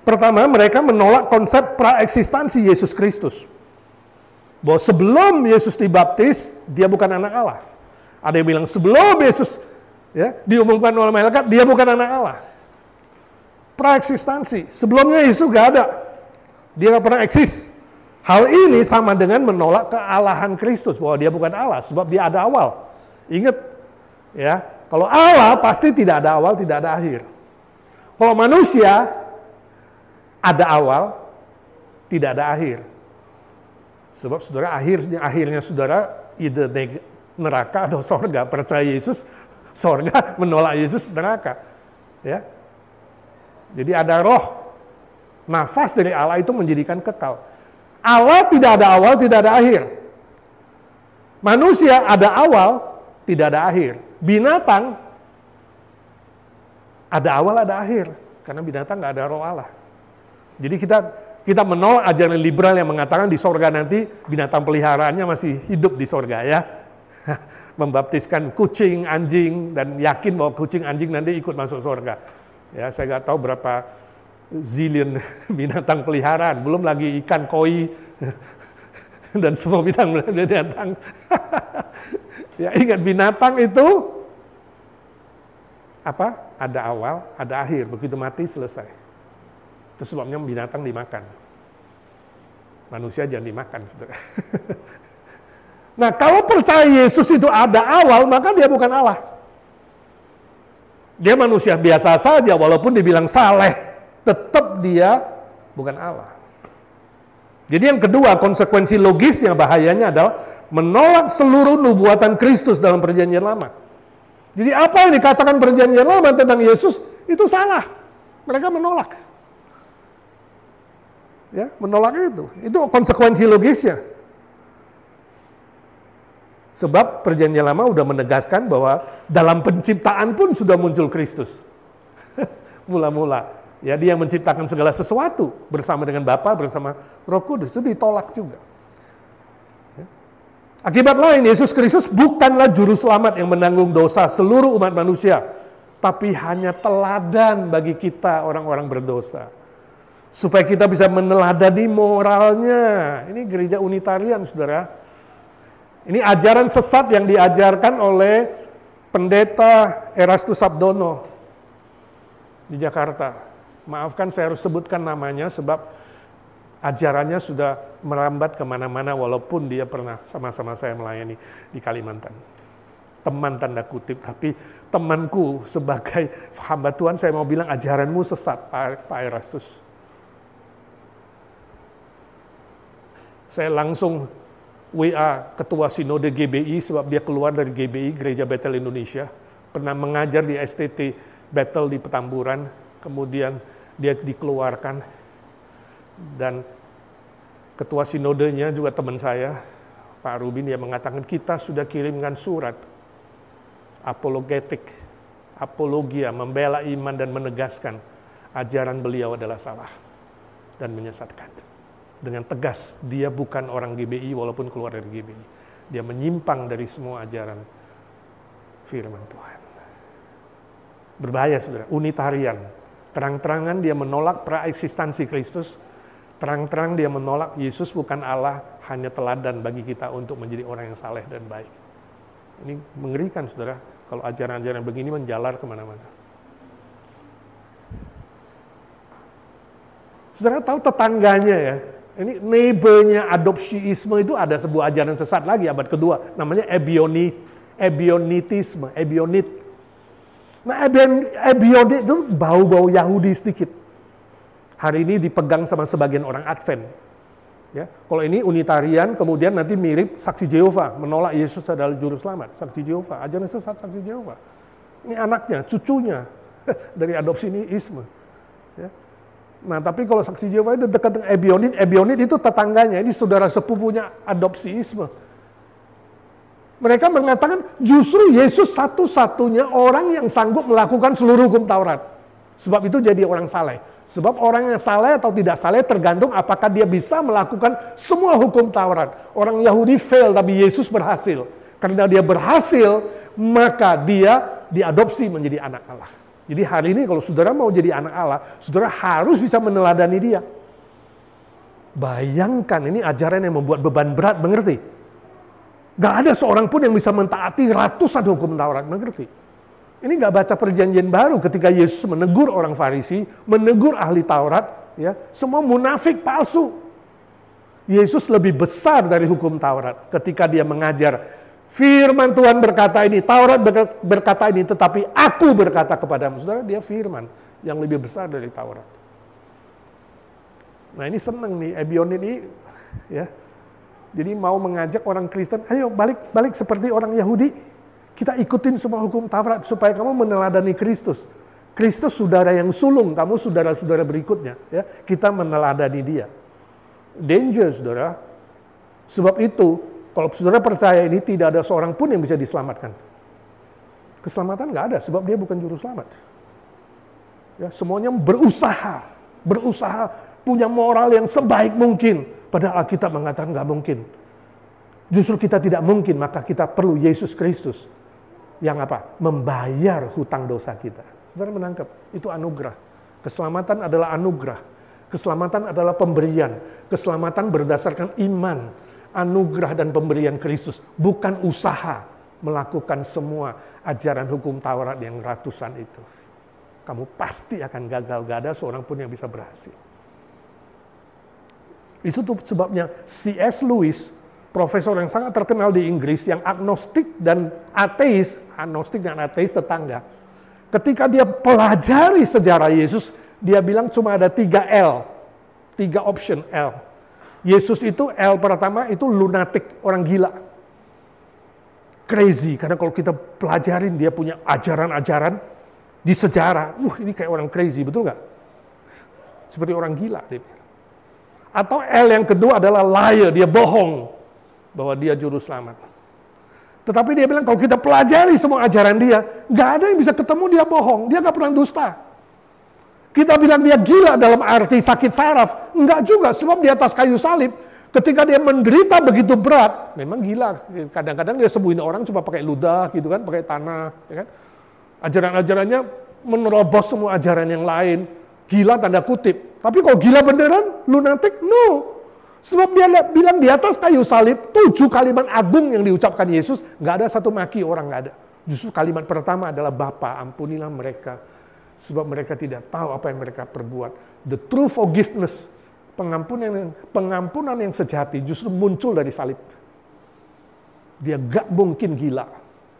Pertama, mereka menolak konsep praeksistensi Yesus Kristus. Bahwa sebelum Yesus dibaptis, dia bukan anak Allah. Ada yang bilang sebelum Yesus diumumkan oleh malaikat, dia bukan anak Allah. Praeksistensi, sebelumnya Yesus gak ada. Dia gak pernah eksis. Hal ini sama dengan menolak kealahan Kristus, bahwa dia bukan Allah, sebab dia ada awal. Ingat, ya, kalau Allah pasti tidak ada awal, tidak ada akhir. Kalau manusia, ada awal, tidak ada akhir. Sebab saudara, akhirnya saudara ide neraka atau sorga. Percaya Yesus, sorga, menolak Yesus, neraka. Ya. Jadi ada roh, nafas dari Allah itu menjadikan kekal. Allah tidak ada awal, tidak ada akhir. Manusia ada awal, tidak ada akhir. Binatang ada awal, ada akhir. Karena binatang nggak ada roh Allah. Jadi kita menolak ajaran liberal yang mengatakan di sorga nanti binatang peliharaannya masih hidup di sorga, ya. Membaptiskan kucing, anjing, dan yakin bahwa kucing, anjing nanti ikut masuk sorga. Ya, saya nggak tahu berapa zillion binatang peliharaan, belum lagi ikan koi dan semua binatang. Ya, ingat, binatang itu apa? Ada awal, ada akhir. Begitu mati selesai. Itu sebabnya binatang dimakan. Manusia jangan dimakan. Nah, kalau percaya Yesus itu ada awal, maka dia bukan Allah. Dia manusia biasa saja, walaupun dibilang saleh, tetap dia bukan Allah. Jadi yang kedua, konsekuensi logisnya bahayanya adalah menolak seluruh nubuatan Kristus dalam perjanjian lama. Jadi apa yang dikatakan perjanjian lama tentang Yesus itu salah. Mereka menolak. Ya, menolak itu. Itu konsekuensi logisnya. Sebab perjanjian lama udah menegaskan bahwa dalam penciptaan pun sudah muncul Kristus. Mula-mula. Ya, dia yang menciptakan segala sesuatu bersama dengan Bapa, bersama Roh Kudus. Itu ditolak juga. Ya. Akibat lain, Yesus Kristus bukanlah juru selamat yang menanggung dosa seluruh umat manusia, tapi hanya teladan bagi kita orang-orang berdosa. Supaya kita bisa meneladani moralnya. Ini gereja Unitarian, saudara. Ini ajaran sesat yang diajarkan oleh pendeta Erastus Sabdono di Jakarta. Maafkan saya harus sebutkan namanya sebab ajarannya sudah merambat kemana-mana walaupun dia pernah sama-sama saya melayani di Kalimantan. Teman tanda kutip, tapi temanku sebagai hamba Tuhan saya mau bilang ajaranmu sesat, Pak Erastus. Saya langsung WA Ketua Sinode GBI sebab dia keluar dari GBI, Gereja Bethel Indonesia. Pernah mengajar di STT Bethel di Petamburan, kemudian dia dikeluarkan. Dan Ketua Sinodenya juga teman saya, Pak Rubin, dia mengatakan kita sudah kirimkan surat apologetik, apologia, membela iman dan menegaskan ajaran beliau adalah salah dan menyesatkan. Dengan tegas, dia bukan orang GBI walaupun keluar dari GBI. Dia menyimpang dari semua ajaran firman Tuhan. Berbahaya, saudara. Unitarian. Terang-terangan dia menolak praeksistensi Kristus. Terang-terang dia menolak Yesus bukan Allah, hanya teladan bagi kita untuk menjadi orang yang saleh dan baik. Ini mengerikan, saudara. Kalau ajaran-ajaran begini menjalar kemana-mana. Saudara tahu tetangganya ya. Ini neighbor-nya adopsiisme itu ada sebuah ajaran sesat lagi abad kedua. Namanya ebionitisme, ebionit. Nah, ebionit itu bau-bau Yahudi sedikit. Hari ini dipegang sama sebagian orang Advent. Ya, kalau ini Unitarian, kemudian nanti mirip Saksi Jehova, menolak Yesus adalah juru selamat. Saksi Jehova, ajaran sesat Saksi Jehova. Ini anaknya, cucunya dari adopsiisme. Ya. Nah, tapi kalau Saksi Jehova itu dekat dengan ebionit, ebionit itu tetangganya, ini saudara sepupunya adopsiisme. Mereka mengatakan justru Yesus satu-satunya orang yang sanggup melakukan seluruh hukum Taurat. Sebab itu jadi orang saleh. Sebab orang yang saleh atau tidak saleh tergantung apakah dia bisa melakukan semua hukum Taurat. Orang Yahudi fail tapi Yesus berhasil. Karena dia berhasil, maka dia diadopsi menjadi anak Allah. Jadi hari ini kalau saudara mau jadi anak Allah, saudara harus bisa meneladani dia. Bayangkan ini ajaran yang membuat beban berat, mengerti? Gak ada seorang pun yang bisa mentaati ratusan hukum Taurat, mengerti? Ini gak baca perjanjian baru ketika Yesus menegur orang Farisi, menegur ahli Taurat, ya, semua munafik palsu. Yesus lebih besar dari hukum Taurat ketika dia mengajar, firman Tuhan berkata ini, Taurat berkata ini, tetapi aku berkata kepadamu. Saudara, dia firman yang lebih besar dari Taurat. Nah ini seneng nih, ebionit ini, ya. Jadi mau mengajak orang Kristen, ayo balik seperti orang Yahudi. Kita ikutin semua hukum Taurat supaya kamu meneladani Kristus. Kristus saudara yang sulung, kamu saudara-saudara berikutnya. Ya, kita meneladani dia. Danger, saudara. Sebab itu, kalau saudara percaya ini tidak ada seorang pun yang bisa diselamatkan. Keselamatan nggak ada, sebab dia bukan juru selamat. Ya, semuanya berusaha punya moral yang sebaik mungkin. Padahal Alkitab mengatakan nggak mungkin. Justru kita tidak mungkin, maka kita perlu Yesus Kristus yang apa? Membayar hutang dosa kita. Saudara menangkap, itu anugerah. Keselamatan adalah anugerah. Keselamatan adalah pemberian. Keselamatan berdasarkan iman, anugerah dan pemberian Kristus, bukan usaha melakukan semua ajaran hukum Taurat yang ratusan itu. Kamu pasti akan gagal, gak ada seorang pun yang bisa berhasil. Itu tuh sebabnya C.S. Lewis, profesor yang sangat terkenal di Inggris, yang agnostik dan ateis tetangga. Ketika dia pelajari sejarah Yesus, dia bilang cuma ada 3 L, 3 option L. Yesus itu L pertama itu lunatic, orang gila. Crazy, karena kalau kita pelajarin dia punya ajaran-ajaran di sejarah, ini kayak orang crazy, betul nggak? Seperti orang gila. Atau L yang kedua adalah liar, dia bohong bahwa dia juru selamat. Tetapi dia bilang kalau kita pelajari semua ajaran dia, nggak ada yang bisa ketemu dia bohong, dia nggak pernah dusta. Kita bilang dia gila dalam arti sakit saraf, enggak juga, sebab di atas kayu salib, ketika dia menderita begitu berat, memang gila. Kadang-kadang dia sembuhin orang cuma pakai ludah gitu kan, pakai tanah, ya kan? Ajaran-ajarannya menerobos semua ajaran yang lain. Gila tanda kutip. Tapi kalau gila beneran, lunatic, no. Sebab dia bilang di atas kayu salib, 7 kalimat agung yang diucapkan Yesus, nggak ada satu maki orang, nggak ada. Justru kalimat pertama adalah Bapa, ampunilah mereka. Sebab mereka tidak tahu apa yang mereka perbuat. The true forgiveness, pengampunan yang sejati justru muncul dari salib. Dia gak mungkin gila.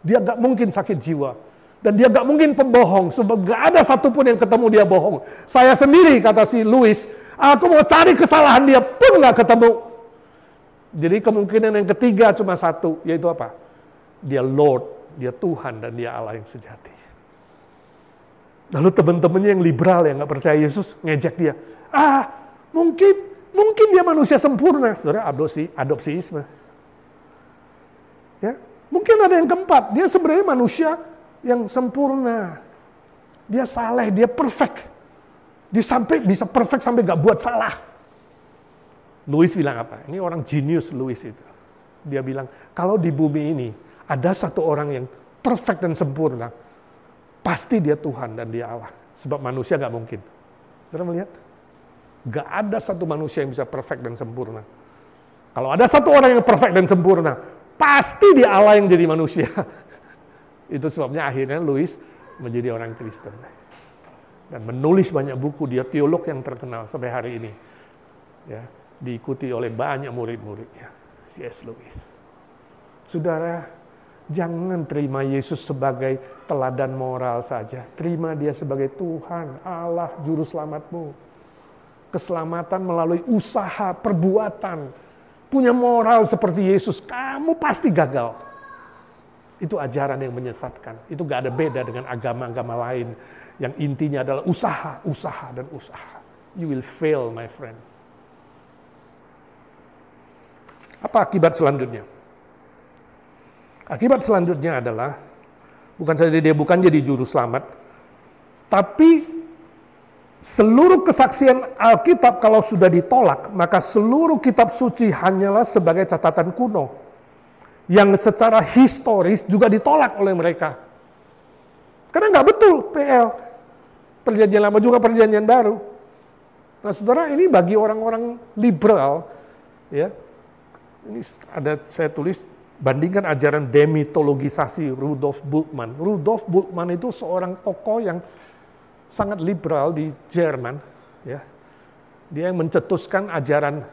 Dia gak mungkin sakit jiwa. Dan dia gak mungkin pembohong. Sebab gak ada satupun yang ketemu dia bohong. Saya sendiri, kata si Louis, aku mau cari kesalahan dia pun gak ketemu. Jadi kemungkinan yang ketiga cuma satu, yaitu apa? Dia Lord, dia Tuhan, dan dia Allah yang sejati. Lalu teman-temannya yang liberal yang nggak percaya Yesus ngejek dia. Mungkin dia manusia sempurna. Saudara, adopsiisme. Ya, mungkin ada yang keempat. Dia sebenarnya manusia yang sempurna. Dia saleh, dia perfect. Dia bisa perfect sampai nggak buat salah. Louis bilang apa? Ini orang jenius Louis itu. Dia bilang, kalau di bumi ini ada satu orang yang perfect dan sempurna, pasti dia Tuhan dan dia Allah. Sebab manusia gak mungkin. Saudara melihat? Gak ada satu manusia yang bisa perfect dan sempurna. Kalau ada satu orang yang perfect dan sempurna, pasti dia Allah yang jadi manusia. Itu sebabnya akhirnya Louis menjadi orang Kristen. Dan menulis banyak buku, dia teolog yang terkenal sampai hari ini. Ya, diikuti oleh banyak murid-muridnya. C.S. Lewis. Saudara, jangan terima Yesus sebagai teladan moral saja. Terima dia sebagai Tuhan, Allah, Juru Selamatmu. Keselamatan melalui usaha, perbuatan. Punya moral seperti Yesus, kamu pasti gagal. Itu ajaran yang menyesatkan. Itu gak ada beda dengan agama-agama lain. Yang intinya adalah usaha, usaha, dan usaha. You will fail, my friend. Apa akibat selanjutnya? Akibat selanjutnya adalah, bukan saja dia bukan jadi juru selamat, tapi seluruh kesaksian Alkitab kalau sudah ditolak, maka seluruh kitab suci hanyalah sebagai catatan kuno, yang secara historis juga ditolak oleh mereka. Karena nggak betul PL, perjanjian lama juga perjanjian baru. Nah saudara, ini bagi orang-orang liberal, ya, ini ada saya tulis, bandingkan ajaran demitologisasi Rudolf Bultmann. Rudolf Bultmann itu seorang tokoh yang sangat liberal di Jerman. Ya. Dia yang mencetuskan ajaran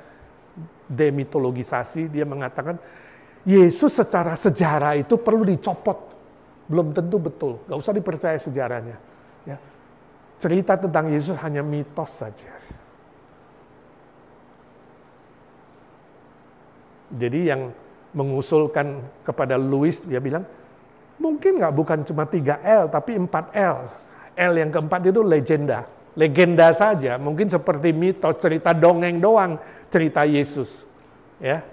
demitologisasi. Dia mengatakan, Yesus secara sejarah itu perlu dicopot. Belum tentu betul. Gak usah dipercaya sejarahnya. Ya. Cerita tentang Yesus hanya mitos saja. Jadi yang mengusulkan kepada Louis, dia bilang, mungkin nggak bukan cuma 3L, tapi 4L. L yang keempat itu legenda. Legenda saja, mungkin seperti mitos, cerita dongeng doang, cerita Yesus. Ya.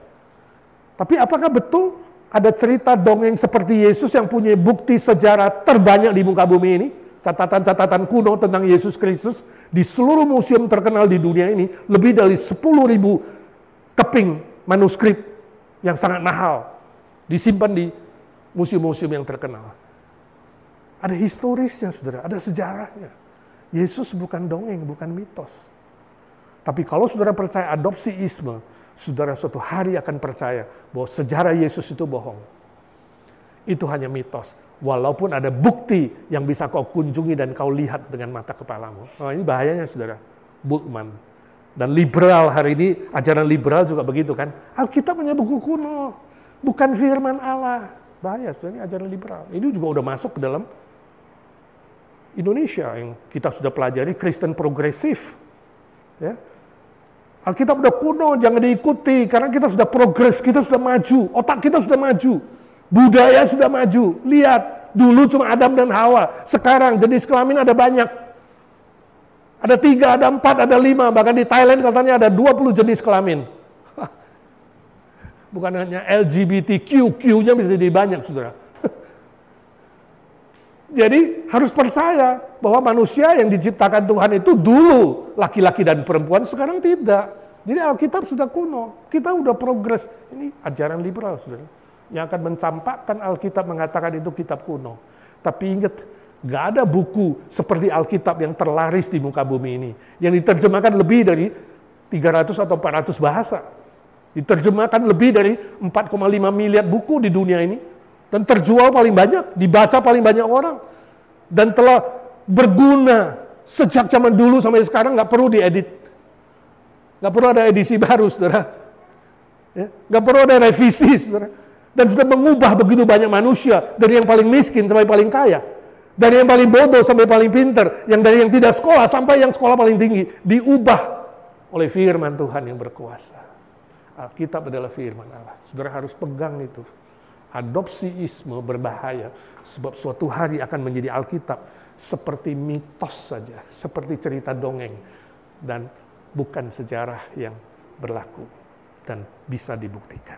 Tapi apakah betul ada cerita dongeng seperti Yesus yang punya bukti sejarah terbanyak di muka bumi ini? Catatan-catatan kuno tentang Yesus Kristus di seluruh museum terkenal di dunia ini, lebih dari 10.000 keping manuskrip yang sangat mahal, disimpan di museum-museum yang terkenal. Ada historisnya, saudara, ada sejarahnya. Yesus bukan dongeng, bukan mitos. Tapi kalau saudara percaya adopsiisme, saudara suatu hari akan percaya bahwa sejarah Yesus itu bohong. Itu hanya mitos. Walaupun ada bukti yang bisa kau kunjungi dan kau lihat dengan mata kepalamu. Oh, ini bahayanya, saudara. Bultmann. Dan liberal hari ini, ajaran liberal juga begitu kan. Alkitab hanya buku kuno, bukan firman Allah. Bahaya, ini ajaran liberal. Ini juga udah masuk ke dalam Indonesia yang kita sudah pelajari Kristen progresif. Ya. Alkitab udah kuno, jangan diikuti. Karena kita sudah progres, kita sudah maju. Otak kita sudah maju. Budaya sudah maju. Lihat, dulu cuma Adam dan Hawa. Sekarang jenis kelamin ada banyak. Ada 3, ada 4, ada 5. Bahkan di Thailand katanya ada 20 jenis kelamin. Bukan hanya LGBTQ, Q-nya bisa jadi banyak, saudara. Jadi harus percaya bahwa manusia yang diciptakan Tuhan itu dulu laki-laki dan perempuan, sekarang tidak. Jadi Alkitab sudah kuno, kita udah progres. Ini ajaran liberal, saudara. Yang akan mencampakkan Alkitab mengatakan itu kitab kuno. Tapi ingat, gak ada buku seperti Alkitab yang terlaris di muka bumi ini. Yang diterjemahkan lebih dari 300 atau 400 bahasa. Diterjemahkan lebih dari 4,5 miliar buku di dunia ini. Dan terjual paling banyak, dibaca paling banyak orang. Dan telah berguna sejak zaman dulu sampai sekarang, nggak perlu diedit. Nggak perlu ada edisi baru, saudara. Ya, nggak perlu ada revisi, saudara. Dan sudah mengubah begitu banyak manusia, dari yang paling miskin sampai paling kaya. Dari yang paling bodoh sampai paling pintar. Yang dari yang tidak sekolah sampai yang sekolah paling tinggi. Diubah oleh firman Tuhan yang berkuasa. Alkitab adalah firman Allah. Saudara harus pegang itu. Adopsiisme berbahaya, sebab suatu hari akan menjadi Alkitab seperti mitos saja, seperti cerita dongeng, dan bukan sejarah yang berlaku dan bisa dibuktikan.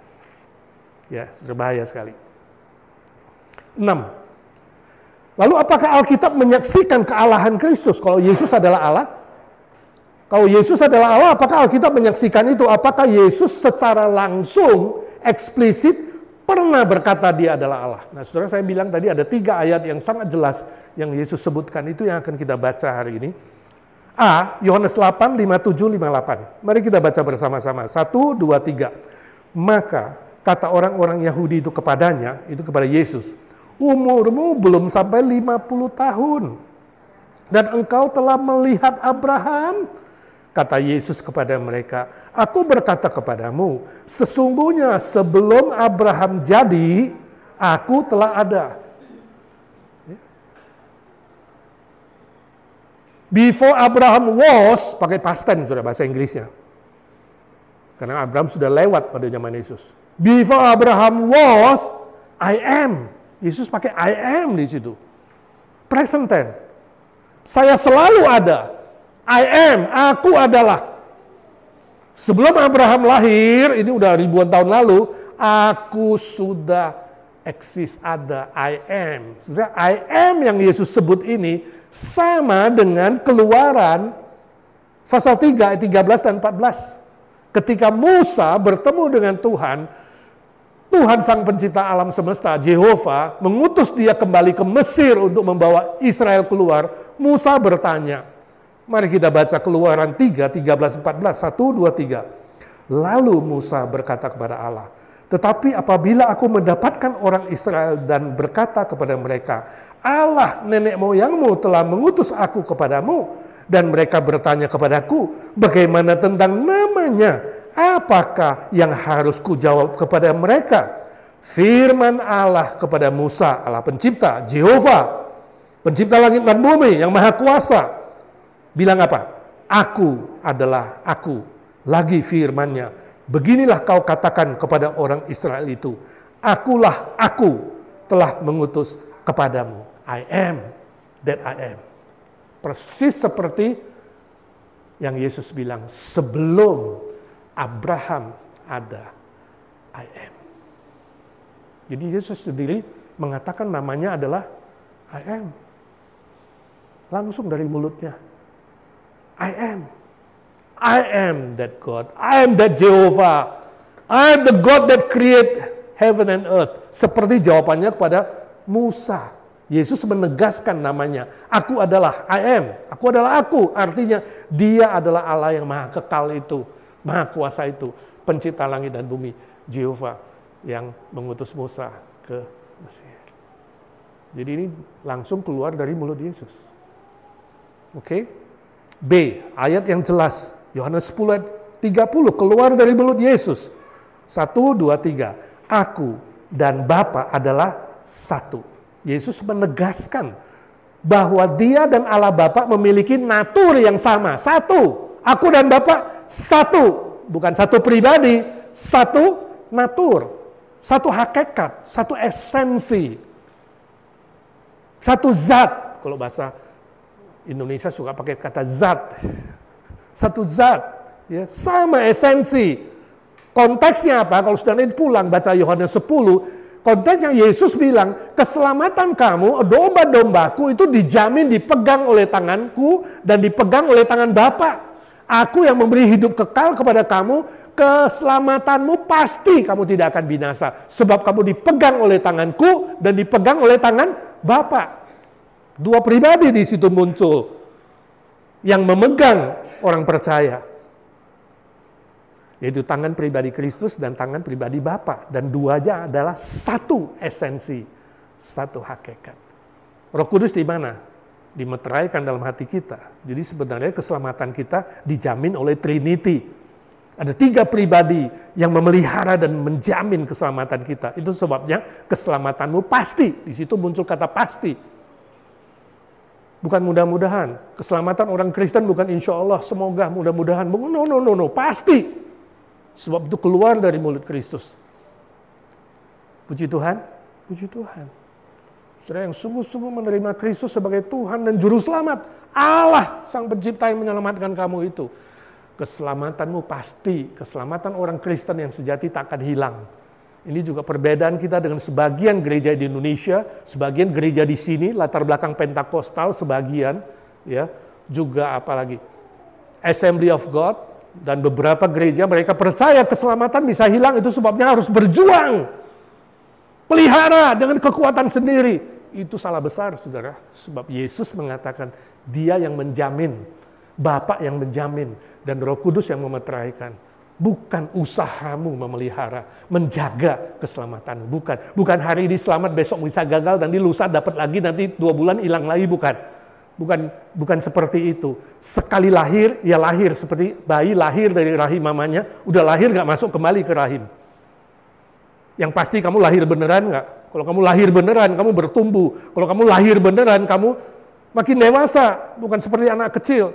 Ya, berbahaya sekali. 6. Lalu apakah Alkitab menyaksikan kealahan Kristus? Kalau Yesus adalah Allah, apakah Alkitab menyaksikan itu? Apakah Yesus secara langsung, eksplisit, pernah berkata dia adalah Allah? Nah, saudara, saya bilang tadi ada 3 ayat yang sangat jelas yang Yesus sebutkan, itu yang akan kita baca hari ini. A, Yohanes 8, 57, 58. Mari kita baca bersama-sama. 1, 2, 3. Maka kata orang-orang Yahudi itu kepadanya, itu kepada Yesus, umurmu belum sampai 50 tahun. Dan engkau telah melihat Abraham. Kata Yesus kepada mereka, aku berkata kepadamu, sesungguhnya sebelum Abraham jadi, aku telah ada. Before Abraham was, pakai past tense, sudah bahasa Inggrisnya. Karena Abraham sudah lewat pada zaman Yesus. Before Abraham was, I am. Yesus pakai I am di situ. Present tense. Saya selalu ada. I am, aku adalah. Sebelum Abraham lahir, ini udah ribuan tahun lalu, aku sudah eksis, ada. I am. Saudara, I am yang Yesus sebut ini sama dengan Keluaran pasal 3 ayat 13 dan 14. Ketika Musa bertemu dengan Tuhan, Tuhan sang pencipta alam semesta, Jehovah, mengutus dia kembali ke Mesir untuk membawa Israel keluar. Musa bertanya, mari kita baca Keluaran 3, 13, 14, 1, 2, 3. Lalu Musa berkata kepada Allah, tetapi apabila aku mendapatkan orang Israel dan berkata kepada mereka, Allah nenek moyangmu telah mengutus aku kepadamu, dan mereka bertanya kepadaku, bagaimana tentang namanya? Apakah yang harus kujawab kepada mereka? Firman Allah kepada Musa, Allah pencipta, Jehovah, pencipta langit dan bumi, yang maha kuasa, bilang apa? Aku adalah aku. Lagi firman-Nya, beginilah kau katakan kepada orang Israel itu, akulah aku telah mengutus kepadamu. I am that I am. Persis seperti yang Yesus bilang, sebelum Abraham ada, I am. Jadi Yesus sendiri mengatakan namanya adalah I am. Langsung dari mulutnya. I am that God. I am that Jehovah. I am the God that create heaven and earth. Seperti jawabannya kepada Musa. Yesus menegaskan namanya. Aku adalah I am. Aku adalah aku. Artinya dia adalah Allah yang maha kekal itu. Maha kuasa itu. Pencipta langit dan bumi. Jehovah yang mengutus Musa ke Mesir. Jadi ini langsung keluar dari mulut Yesus. Oke? B, ayat yang jelas. Yohanes 10 ayat 30 keluar dari mulut Yesus. 1, 2, 3. Aku dan Bapa adalah satu. Yesus menegaskan bahwa dia dan Allah Bapa memiliki natur yang sama. Satu. Aku dan Bapa satu, bukan satu pribadi, satu natur, satu hakikat, satu esensi, satu zat. Kalau bahasa Indonesia suka pakai kata zat. Satu zat, ya, sama esensi. Konteksnya apa? Kalau saudara pulang baca Yohanes 10, konteksnya Yesus bilang, keselamatan kamu, domba-dombaku itu dijamin dipegang oleh tanganku dan dipegang oleh tangan Bapa. Aku yang memberi hidup kekal kepada kamu, keselamatanmu pasti kamu tidak akan binasa. Sebab kamu dipegang oleh tanganku dan dipegang oleh tangan Bapa. Dua pribadi di situ muncul yang memegang orang percaya. Yaitu tangan pribadi Kristus dan tangan pribadi Bapa. Dan duanya adalah satu esensi, satu hakikat. Roh Kudus di mana? Dimeteraikan dalam hati kita. Jadi sebenarnya keselamatan kita dijamin oleh Trinity. Ada 3 pribadi yang memelihara dan menjamin keselamatan kita. Itu sebabnya keselamatanmu pasti. Di situ muncul kata pasti. Bukan mudah-mudahan. Keselamatan orang Kristen bukan insya Allah, semoga, mudah-mudahan. No, pasti. Sebab itu keluar dari mulut Kristus. Puji Tuhan, puji Tuhan. Saudara yang sungguh-sungguh menerima Kristus sebagai Tuhan dan Juru Selamat, Allah Sang Pencipta yang menyelamatkan kamu itu. Keselamatanmu pasti, keselamatan orang Kristen yang sejati tak akan hilang. Ini juga perbedaan kita dengan sebagian gereja di Indonesia, sebagian gereja di sini, latar belakang Pentakostal, sebagian, ya, juga apalagi Assembly of God, dan beberapa gereja mereka percaya keselamatan bisa hilang, itu sebabnya harus berjuang. Pelihara dengan kekuatan sendiri. Itu salah besar, saudara. Sebab Yesus mengatakan, Dia yang menjamin, Bapa yang menjamin, dan Roh Kudus yang memeteraikan. Bukan usahamu memelihara, menjaga keselamatan. Bukan hari ini selamat, besok bisa gagal, nanti lusa dapat lagi, nanti 2 bulan hilang lagi. Bukan seperti itu. Sekali lahir, ya lahir. Seperti bayi lahir dari rahim mamanya, udah lahir gak masuk kembali ke rahim. Yang pasti kamu lahir beneran gak? Kalau kamu lahir beneran, kamu bertumbuh. Kalau kamu lahir beneran, kamu makin dewasa. Bukan seperti anak kecil.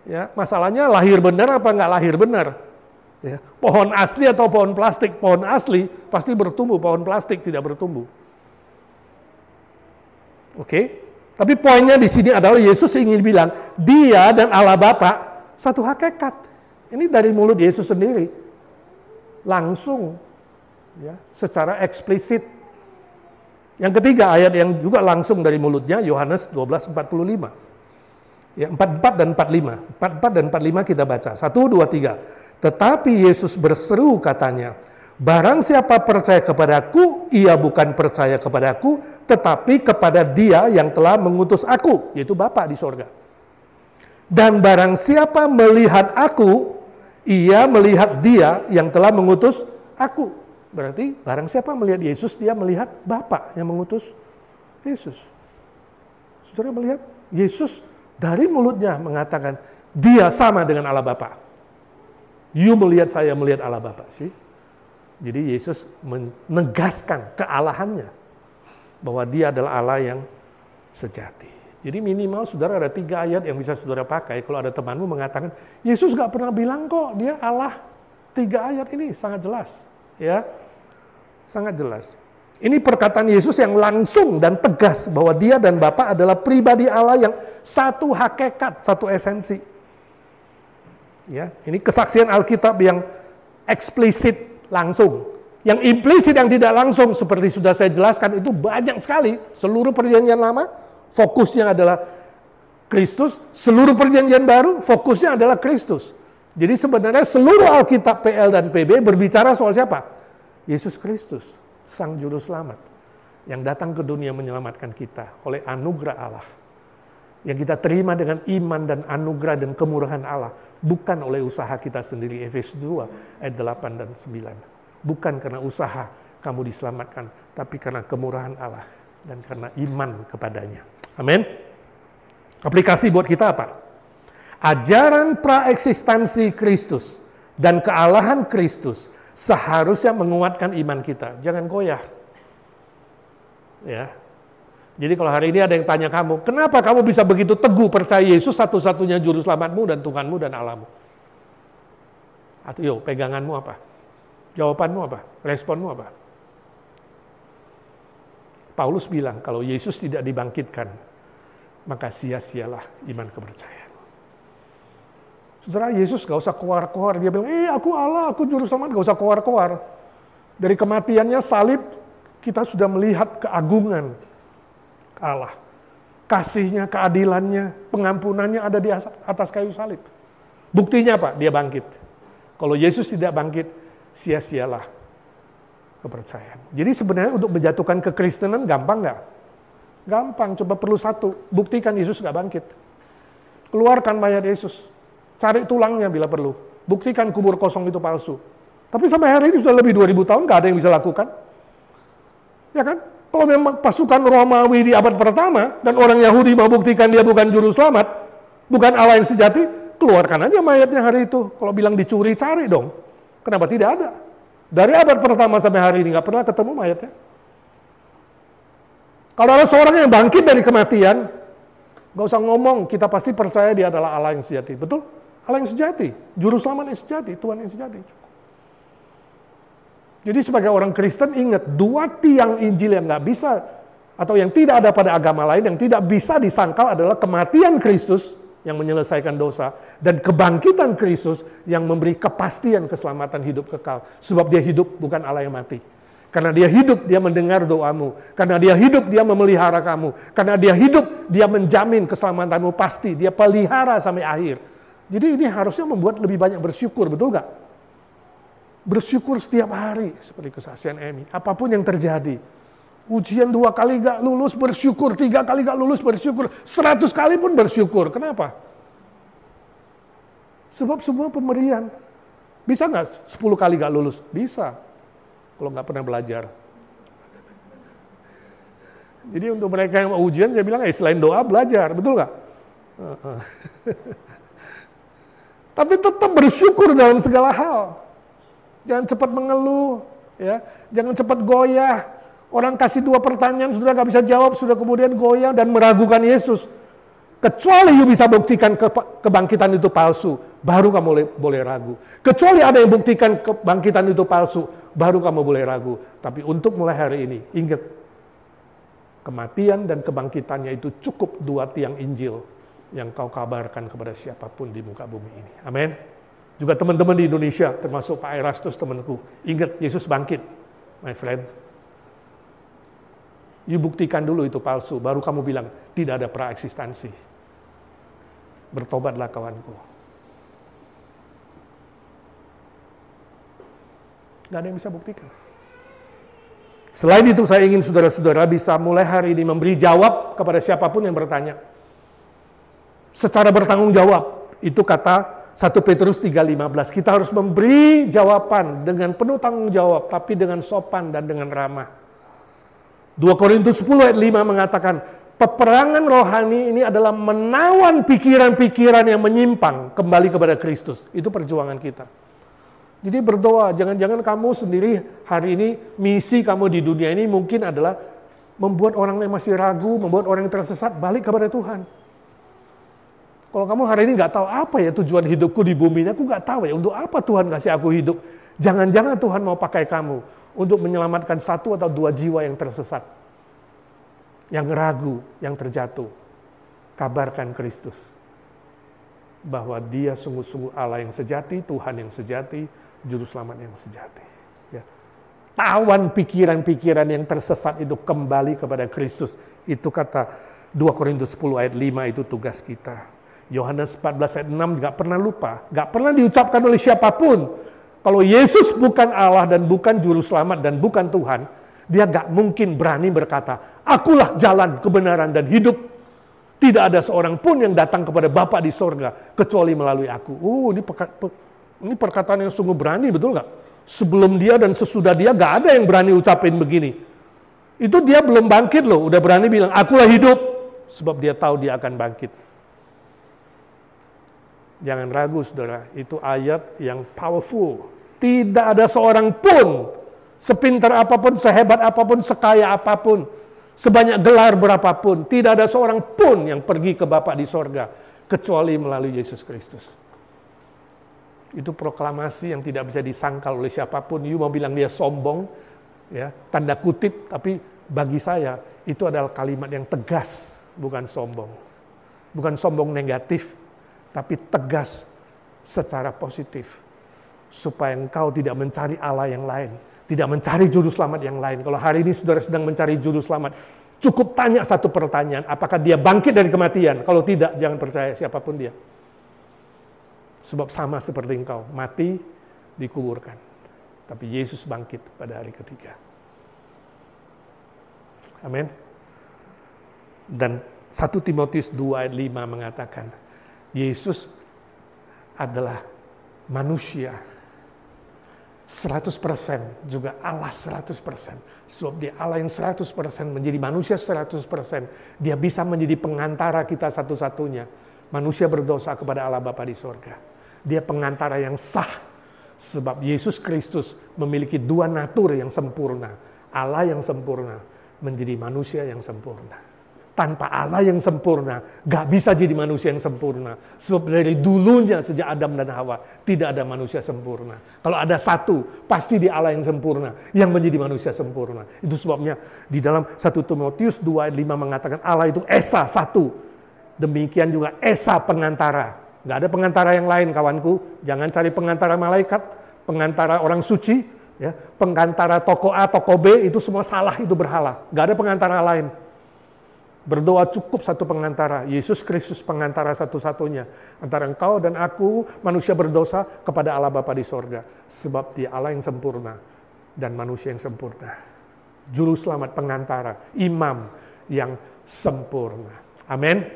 Ya, masalahnya lahir bener apa nggak lahir bener? Ya, pohon asli atau pohon plastik? Pohon asli pasti bertumbuh, pohon plastik tidak bertumbuh. Oke? Tapi poinnya di sini adalah Yesus ingin bilang, Dia dan Allah Bapa satu hakikat. Ini dari mulut Yesus sendiri. Langsung, ya, secara eksplisit. Yang ketiga ayat yang juga langsung dari mulutnya, Yohanes 12:45. Ya, 44 dan 45. 44 dan 45 kita baca. 1, 2, 3. Tetapi Yesus berseru katanya, barang siapa percaya kepadaku, ia bukan percaya kepadaku, tetapi kepada Dia yang telah mengutus aku, yaitu Bapa di sorga. Dan barang siapa melihat aku, ia melihat Dia yang telah mengutus aku. Berarti barang siapa melihat Yesus, dia melihat Bapa yang mengutus Yesus. Saudara melihat Yesus dari mulutnya mengatakan, Dia sama dengan Allah Bapa. You melihat saya, melihat Allah Bapa. Sih. Jadi Yesus menegaskan kealahannya. Bahwa Dia adalah Allah yang sejati. Jadi minimal saudara ada 3 ayat yang bisa saudara pakai. Kalau ada temanmu mengatakan, Yesus gak pernah bilang kok Dia Allah. 3 ayat ini sangat jelas. Ya, sangat jelas. Ini perkataan Yesus yang langsung dan tegas bahwa Dia dan Bapa adalah pribadi Allah yang satu hakikat, satu esensi. Ya, ini kesaksian Alkitab yang eksplisit langsung. Yang implisit yang tidak langsung seperti sudah saya jelaskan itu banyak sekali. Seluruh perjanjian lama fokusnya adalah Kristus, seluruh perjanjian baru fokusnya adalah Kristus. Jadi sebenarnya seluruh Alkitab PL dan PB berbicara soal siapa? Yesus Kristus, Sang Juru Selamat yang datang ke dunia menyelamatkan kita oleh anugerah Allah. Yang kita terima dengan iman dan anugerah dan kemurahan Allah. Bukan oleh usaha kita sendiri. Efesus 2 ayat 8 dan 9. Bukan karena usaha kamu diselamatkan. Tapi karena kemurahan Allah. Dan karena iman kepadanya. Amin. Aplikasi buat kita apa? Ajaran praeksistensi Kristus dan kealahan Kristus seharusnya menguatkan iman kita. Jangan goyah. Ya. Jadi kalau hari ini ada yang tanya kamu, kenapa kamu bisa begitu teguh percaya Yesus satu-satunya juru selamatmu dan Tuhanmu dan Allahmu? Atau yo, peganganmu apa? Jawabanmu apa? Responmu apa? Paulus bilang, kalau Yesus tidak dibangkitkan, maka sia-sialah iman kepercayaan. Saudara, Yesus gak usah koar-koar. Dia bilang, aku Allah, aku juru selamat, gak usah koar-koar. Dari kematiannya salib, kita sudah melihat keagungan Allah. Kasihnya, keadilannya, pengampunannya ada di atas kayu salib. Buktinya apa? Dia bangkit. Kalau Yesus tidak bangkit, sia-sialah kepercayaan. Jadi sebenarnya untuk menjatuhkan kekristenan gampang nggak? Gampang, coba perlu satu. Buktikan Yesus nggak bangkit. Keluarkan mayat Yesus. Cari tulangnya bila perlu. Buktikan kubur kosong itu palsu. Tapi sampai hari ini sudah lebih 2000 tahun nggak ada yang bisa lakukan. Ya kan? Kalau memang pasukan Romawi di abad pertama, dan orang Yahudi mau buktikan dia bukan juru selamat, bukan Allah yang sejati, keluarkan aja mayatnya hari itu. Kalau bilang dicuri, cari dong. Kenapa tidak ada? Dari abad pertama sampai hari ini nggak pernah ketemu mayatnya. Kalau ada seorang yang bangkit dari kematian, nggak usah ngomong, kita pasti percaya dia adalah Allah yang sejati. Betul? Allah yang sejati, juru selamat yang sejati, Tuhan yang sejati. Jadi sebagai orang Kristen ingat, dua tiang Injil yang nggak bisa, atau yang tidak ada pada agama lain, yang tidak bisa disangkal adalah kematian Kristus yang menyelesaikan dosa, dan kebangkitan Kristus yang memberi kepastian keselamatan hidup kekal. Sebab dia hidup, bukan Allah yang mati. Karena dia hidup, dia mendengar doamu. Karena dia hidup, dia memelihara kamu. Karena dia hidup, dia menjamin keselamatanmu pasti. Dia pelihara sampai akhir. Jadi ini harusnya membuat lebih banyak bersyukur, betul nggak? Bersyukur setiap hari, seperti kesaksian Emi. Apapun yang terjadi. Ujian 2 kali gak lulus, bersyukur. 3 kali gak lulus, bersyukur. 100 kali pun bersyukur. Kenapa? Sebab semua pemberian. Bisa nggak 10 kali gak lulus? Bisa. Kalau nggak pernah belajar. Jadi untuk mereka yang mau ujian, saya bilang, selain doa, belajar. Betul nggak? Tapi tetap bersyukur dalam segala hal. Jangan cepat mengeluh, ya. Jangan cepat goyah. Orang kasih 2 pertanyaan, sudah nggak bisa jawab, sudah kemudian goyah dan meragukan Yesus. Kecuali you bisa buktikan kebangkitan itu palsu, baru kamu boleh ragu. Kecuali ada yang buktikan kebangkitan itu palsu, baru kamu boleh ragu. Tapi untuk mulai hari ini, ingat, kematian dan kebangkitannya itu cukup 2 tiang Injil yang kau kabarkan kepada siapapun di muka bumi ini. Amin. Juga teman-teman di Indonesia, termasuk Pak Erastus temanku, ingat Yesus bangkit, my friend. You buktikan dulu itu palsu, baru kamu bilang tidak ada praeksistensi. Bertobatlah kawanku. Gak ada yang bisa buktikan. Selain itu saya ingin saudara-saudara bisa mulai hari ini memberi jawab kepada siapapun yang bertanya. Secara bertanggung jawab, itu kata 1 Petrus 3:15, kita harus memberi jawaban dengan penuh tanggung jawab, tapi dengan sopan dan dengan ramah. 2 Korintus 10 ayat 5 mengatakan, peperangan rohani ini adalah menawan pikiran-pikiran yang menyimpang kembali kepada Kristus. Itu perjuangan kita. Jadi berdoa, jangan-jangan kamu sendiri hari ini, misi kamu di dunia ini mungkin adalah membuat orang yang masih ragu, membuat orang yang tersesat balik kepada Tuhan. Kalau kamu hari ini nggak tahu apa ya tujuan hidupku di bumi ini, aku nggak tahu ya untuk apa Tuhan kasih aku hidup. Jangan-jangan Tuhan mau pakai kamu untuk menyelamatkan 1 atau 2 jiwa yang tersesat, yang ragu, yang terjatuh. Kabarkan Kristus bahwa Dia sungguh-sungguh Allah yang sejati, Tuhan yang sejati, Juru Selamat yang sejati. Ya. Tawan pikiran-pikiran yang tersesat itu kembali kepada Kristus. Itu kata 2 Korintus 10 ayat 5 itu tugas kita. Yohanes 14 ayat 6 nggak pernah lupa, nggak pernah diucapkan oleh siapapun. Kalau Yesus bukan Allah dan bukan Juru Selamat dan bukan Tuhan, dia nggak mungkin berani berkata, akulah jalan, kebenaran, dan hidup. Tidak ada seorang pun yang datang kepada Bapa di sorga, kecuali melalui aku. Ini perkataan yang sungguh berani, betul nggak? Sebelum dia dan sesudah dia nggak ada yang berani ucapin begini. Itu dia belum bangkit loh, udah berani bilang, akulah hidup. Sebab dia tahu dia akan bangkit. Jangan ragu saudara, itu ayat yang powerful. Tidak ada seorang pun, sepintar apapun, sehebat apapun, sekaya apapun, sebanyak gelar berapapun, tidak ada seorang pun yang pergi ke Bapa di sorga, kecuali melalui Yesus Kristus. Itu proklamasi yang tidak bisa disangkal oleh siapapun. You mau bilang dia sombong, ya, tanda kutip, tapi bagi saya itu adalah kalimat yang tegas, bukan sombong. Bukan sombong negatif, tapi tegas secara positif. Supaya engkau tidak mencari Allah yang lain, tidak mencari juru selamat yang lain. Kalau hari ini saudara sedang mencari juru selamat, cukup tanya satu pertanyaan, apakah dia bangkit dari kematian? Kalau tidak, jangan percaya siapapun dia. Sebab sama seperti engkau, mati, dikuburkan. Tapi Yesus bangkit pada hari ketiga. Amin. Dan 1 Timotius 2 ayat 5 mengatakan, Yesus adalah manusia 100%, juga Allah 100%. Sebab dia Allah yang 100% menjadi manusia 100%. Dia bisa menjadi pengantara kita satu-satunya. Manusia berdosa kepada Allah Bapa di sorga. Dia pengantara yang sah, sebab Yesus Kristus memiliki dua natur yang sempurna. Allah yang sempurna menjadi manusia yang sempurna. Tanpa Allah yang sempurna, gak bisa jadi manusia yang sempurna. Sebab dari dulunya sejak Adam dan Hawa, tidak ada manusia sempurna. Kalau ada satu, pasti di Allah yang sempurna, yang menjadi manusia sempurna. Itu sebabnya di dalam 1 Timotius 2 ayat 5 mengatakan Allah itu Esa satu. Demikian juga Esa pengantara. Nggak ada pengantara yang lain, kawanku. Jangan cari pengantara malaikat, pengantara orang suci, ya, pengantara toko A, toko B, itu semua salah, itu berhala. Nggak ada pengantara lain. Berdoa cukup satu pengantara, Yesus Kristus pengantara satu-satunya. Antara engkau dan aku, manusia berdosa, kepada Allah Bapa di sorga. Sebab dia Allah yang sempurna dan manusia yang sempurna. Juru selamat pengantara, imam yang sempurna. Amin.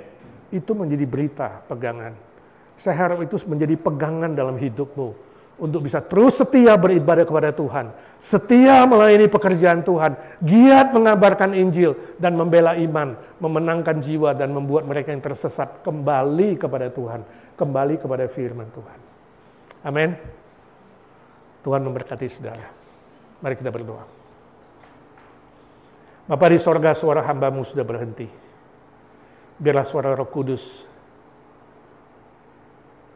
Itu menjadi berita, pegangan. Saya harap itu menjadi pegangan dalam hidupmu. Untuk bisa terus setia beribadah kepada Tuhan. Setia melayani pekerjaan Tuhan. Giat mengabarkan Injil dan membela iman. Memenangkan jiwa dan membuat mereka yang tersesat kembali kepada Tuhan. Kembali kepada firman Tuhan. Amin. Tuhan memberkati saudara. Mari kita berdoa. Bapa di sorga, suara hamba-Mu sudah berhenti. Biarlah suara Roh Kudus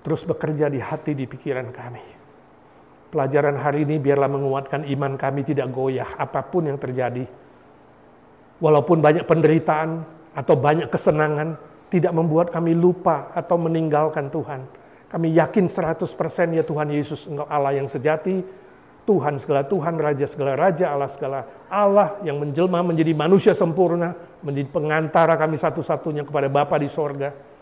terus bekerja di hati, di pikiran kami. Pelajaran hari ini biarlah menguatkan iman kami tidak goyah apapun yang terjadi. Walaupun banyak penderitaan atau banyak kesenangan, tidak membuat kami lupa atau meninggalkan Tuhan. Kami yakin 100% ya Tuhan Yesus, Engkau Allah yang sejati, Tuhan segala Tuhan, Raja segala Raja, Allah segala Allah yang menjelma menjadi manusia sempurna, menjadi pengantara kami satu-satunya kepada Bapa di sorga.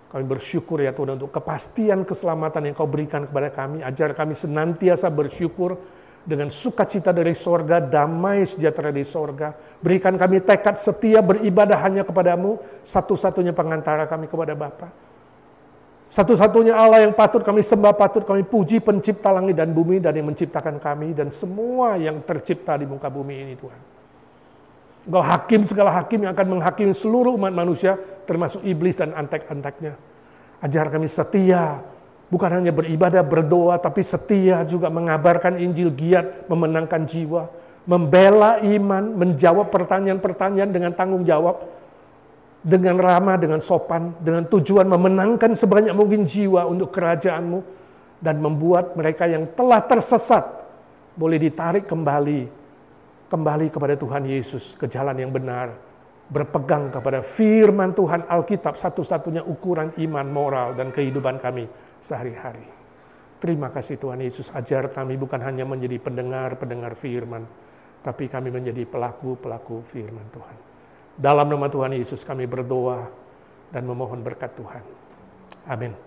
Kami bersyukur ya Tuhan untuk kepastian keselamatan yang Kau berikan kepada kami. Ajar kami senantiasa bersyukur dengan sukacita dari sorga, damai sejahtera di sorga. Berikan kami tekad setia beribadah hanya kepadamu, satu-satunya pengantara kami kepada Bapa. Satu-satunya Allah yang patut kami sembah, patut kami puji, pencipta langit dan bumi, dan yang menciptakan kami, dan semua yang tercipta di muka bumi ini Tuhan. Engkau hakim segala hakim yang akan menghakimi seluruh umat manusia, termasuk iblis dan antek-anteknya. Ajar kami setia, bukan hanya beribadah, berdoa, tapi setia juga mengabarkan Injil, giat memenangkan jiwa, membela iman, menjawab pertanyaan-pertanyaan dengan tanggung jawab, dengan ramah, dengan sopan, dengan tujuan memenangkan sebanyak mungkin jiwa untuk kerajaan-Mu, dan membuat mereka yang telah tersesat boleh ditarik kembali kepada Tuhan Yesus, ke jalan yang benar, berpegang kepada firman Tuhan Alkitab, satu-satunya ukuran iman, moral, dan kehidupan kami sehari-hari. Terima kasih Tuhan Yesus, ajar kami bukan hanya menjadi pendengar-pendengar firman, tapi kami menjadi pelaku-pelaku firman Tuhan. Dalam nama Tuhan Yesus kami berdoa dan memohon berkat Tuhan. Amin.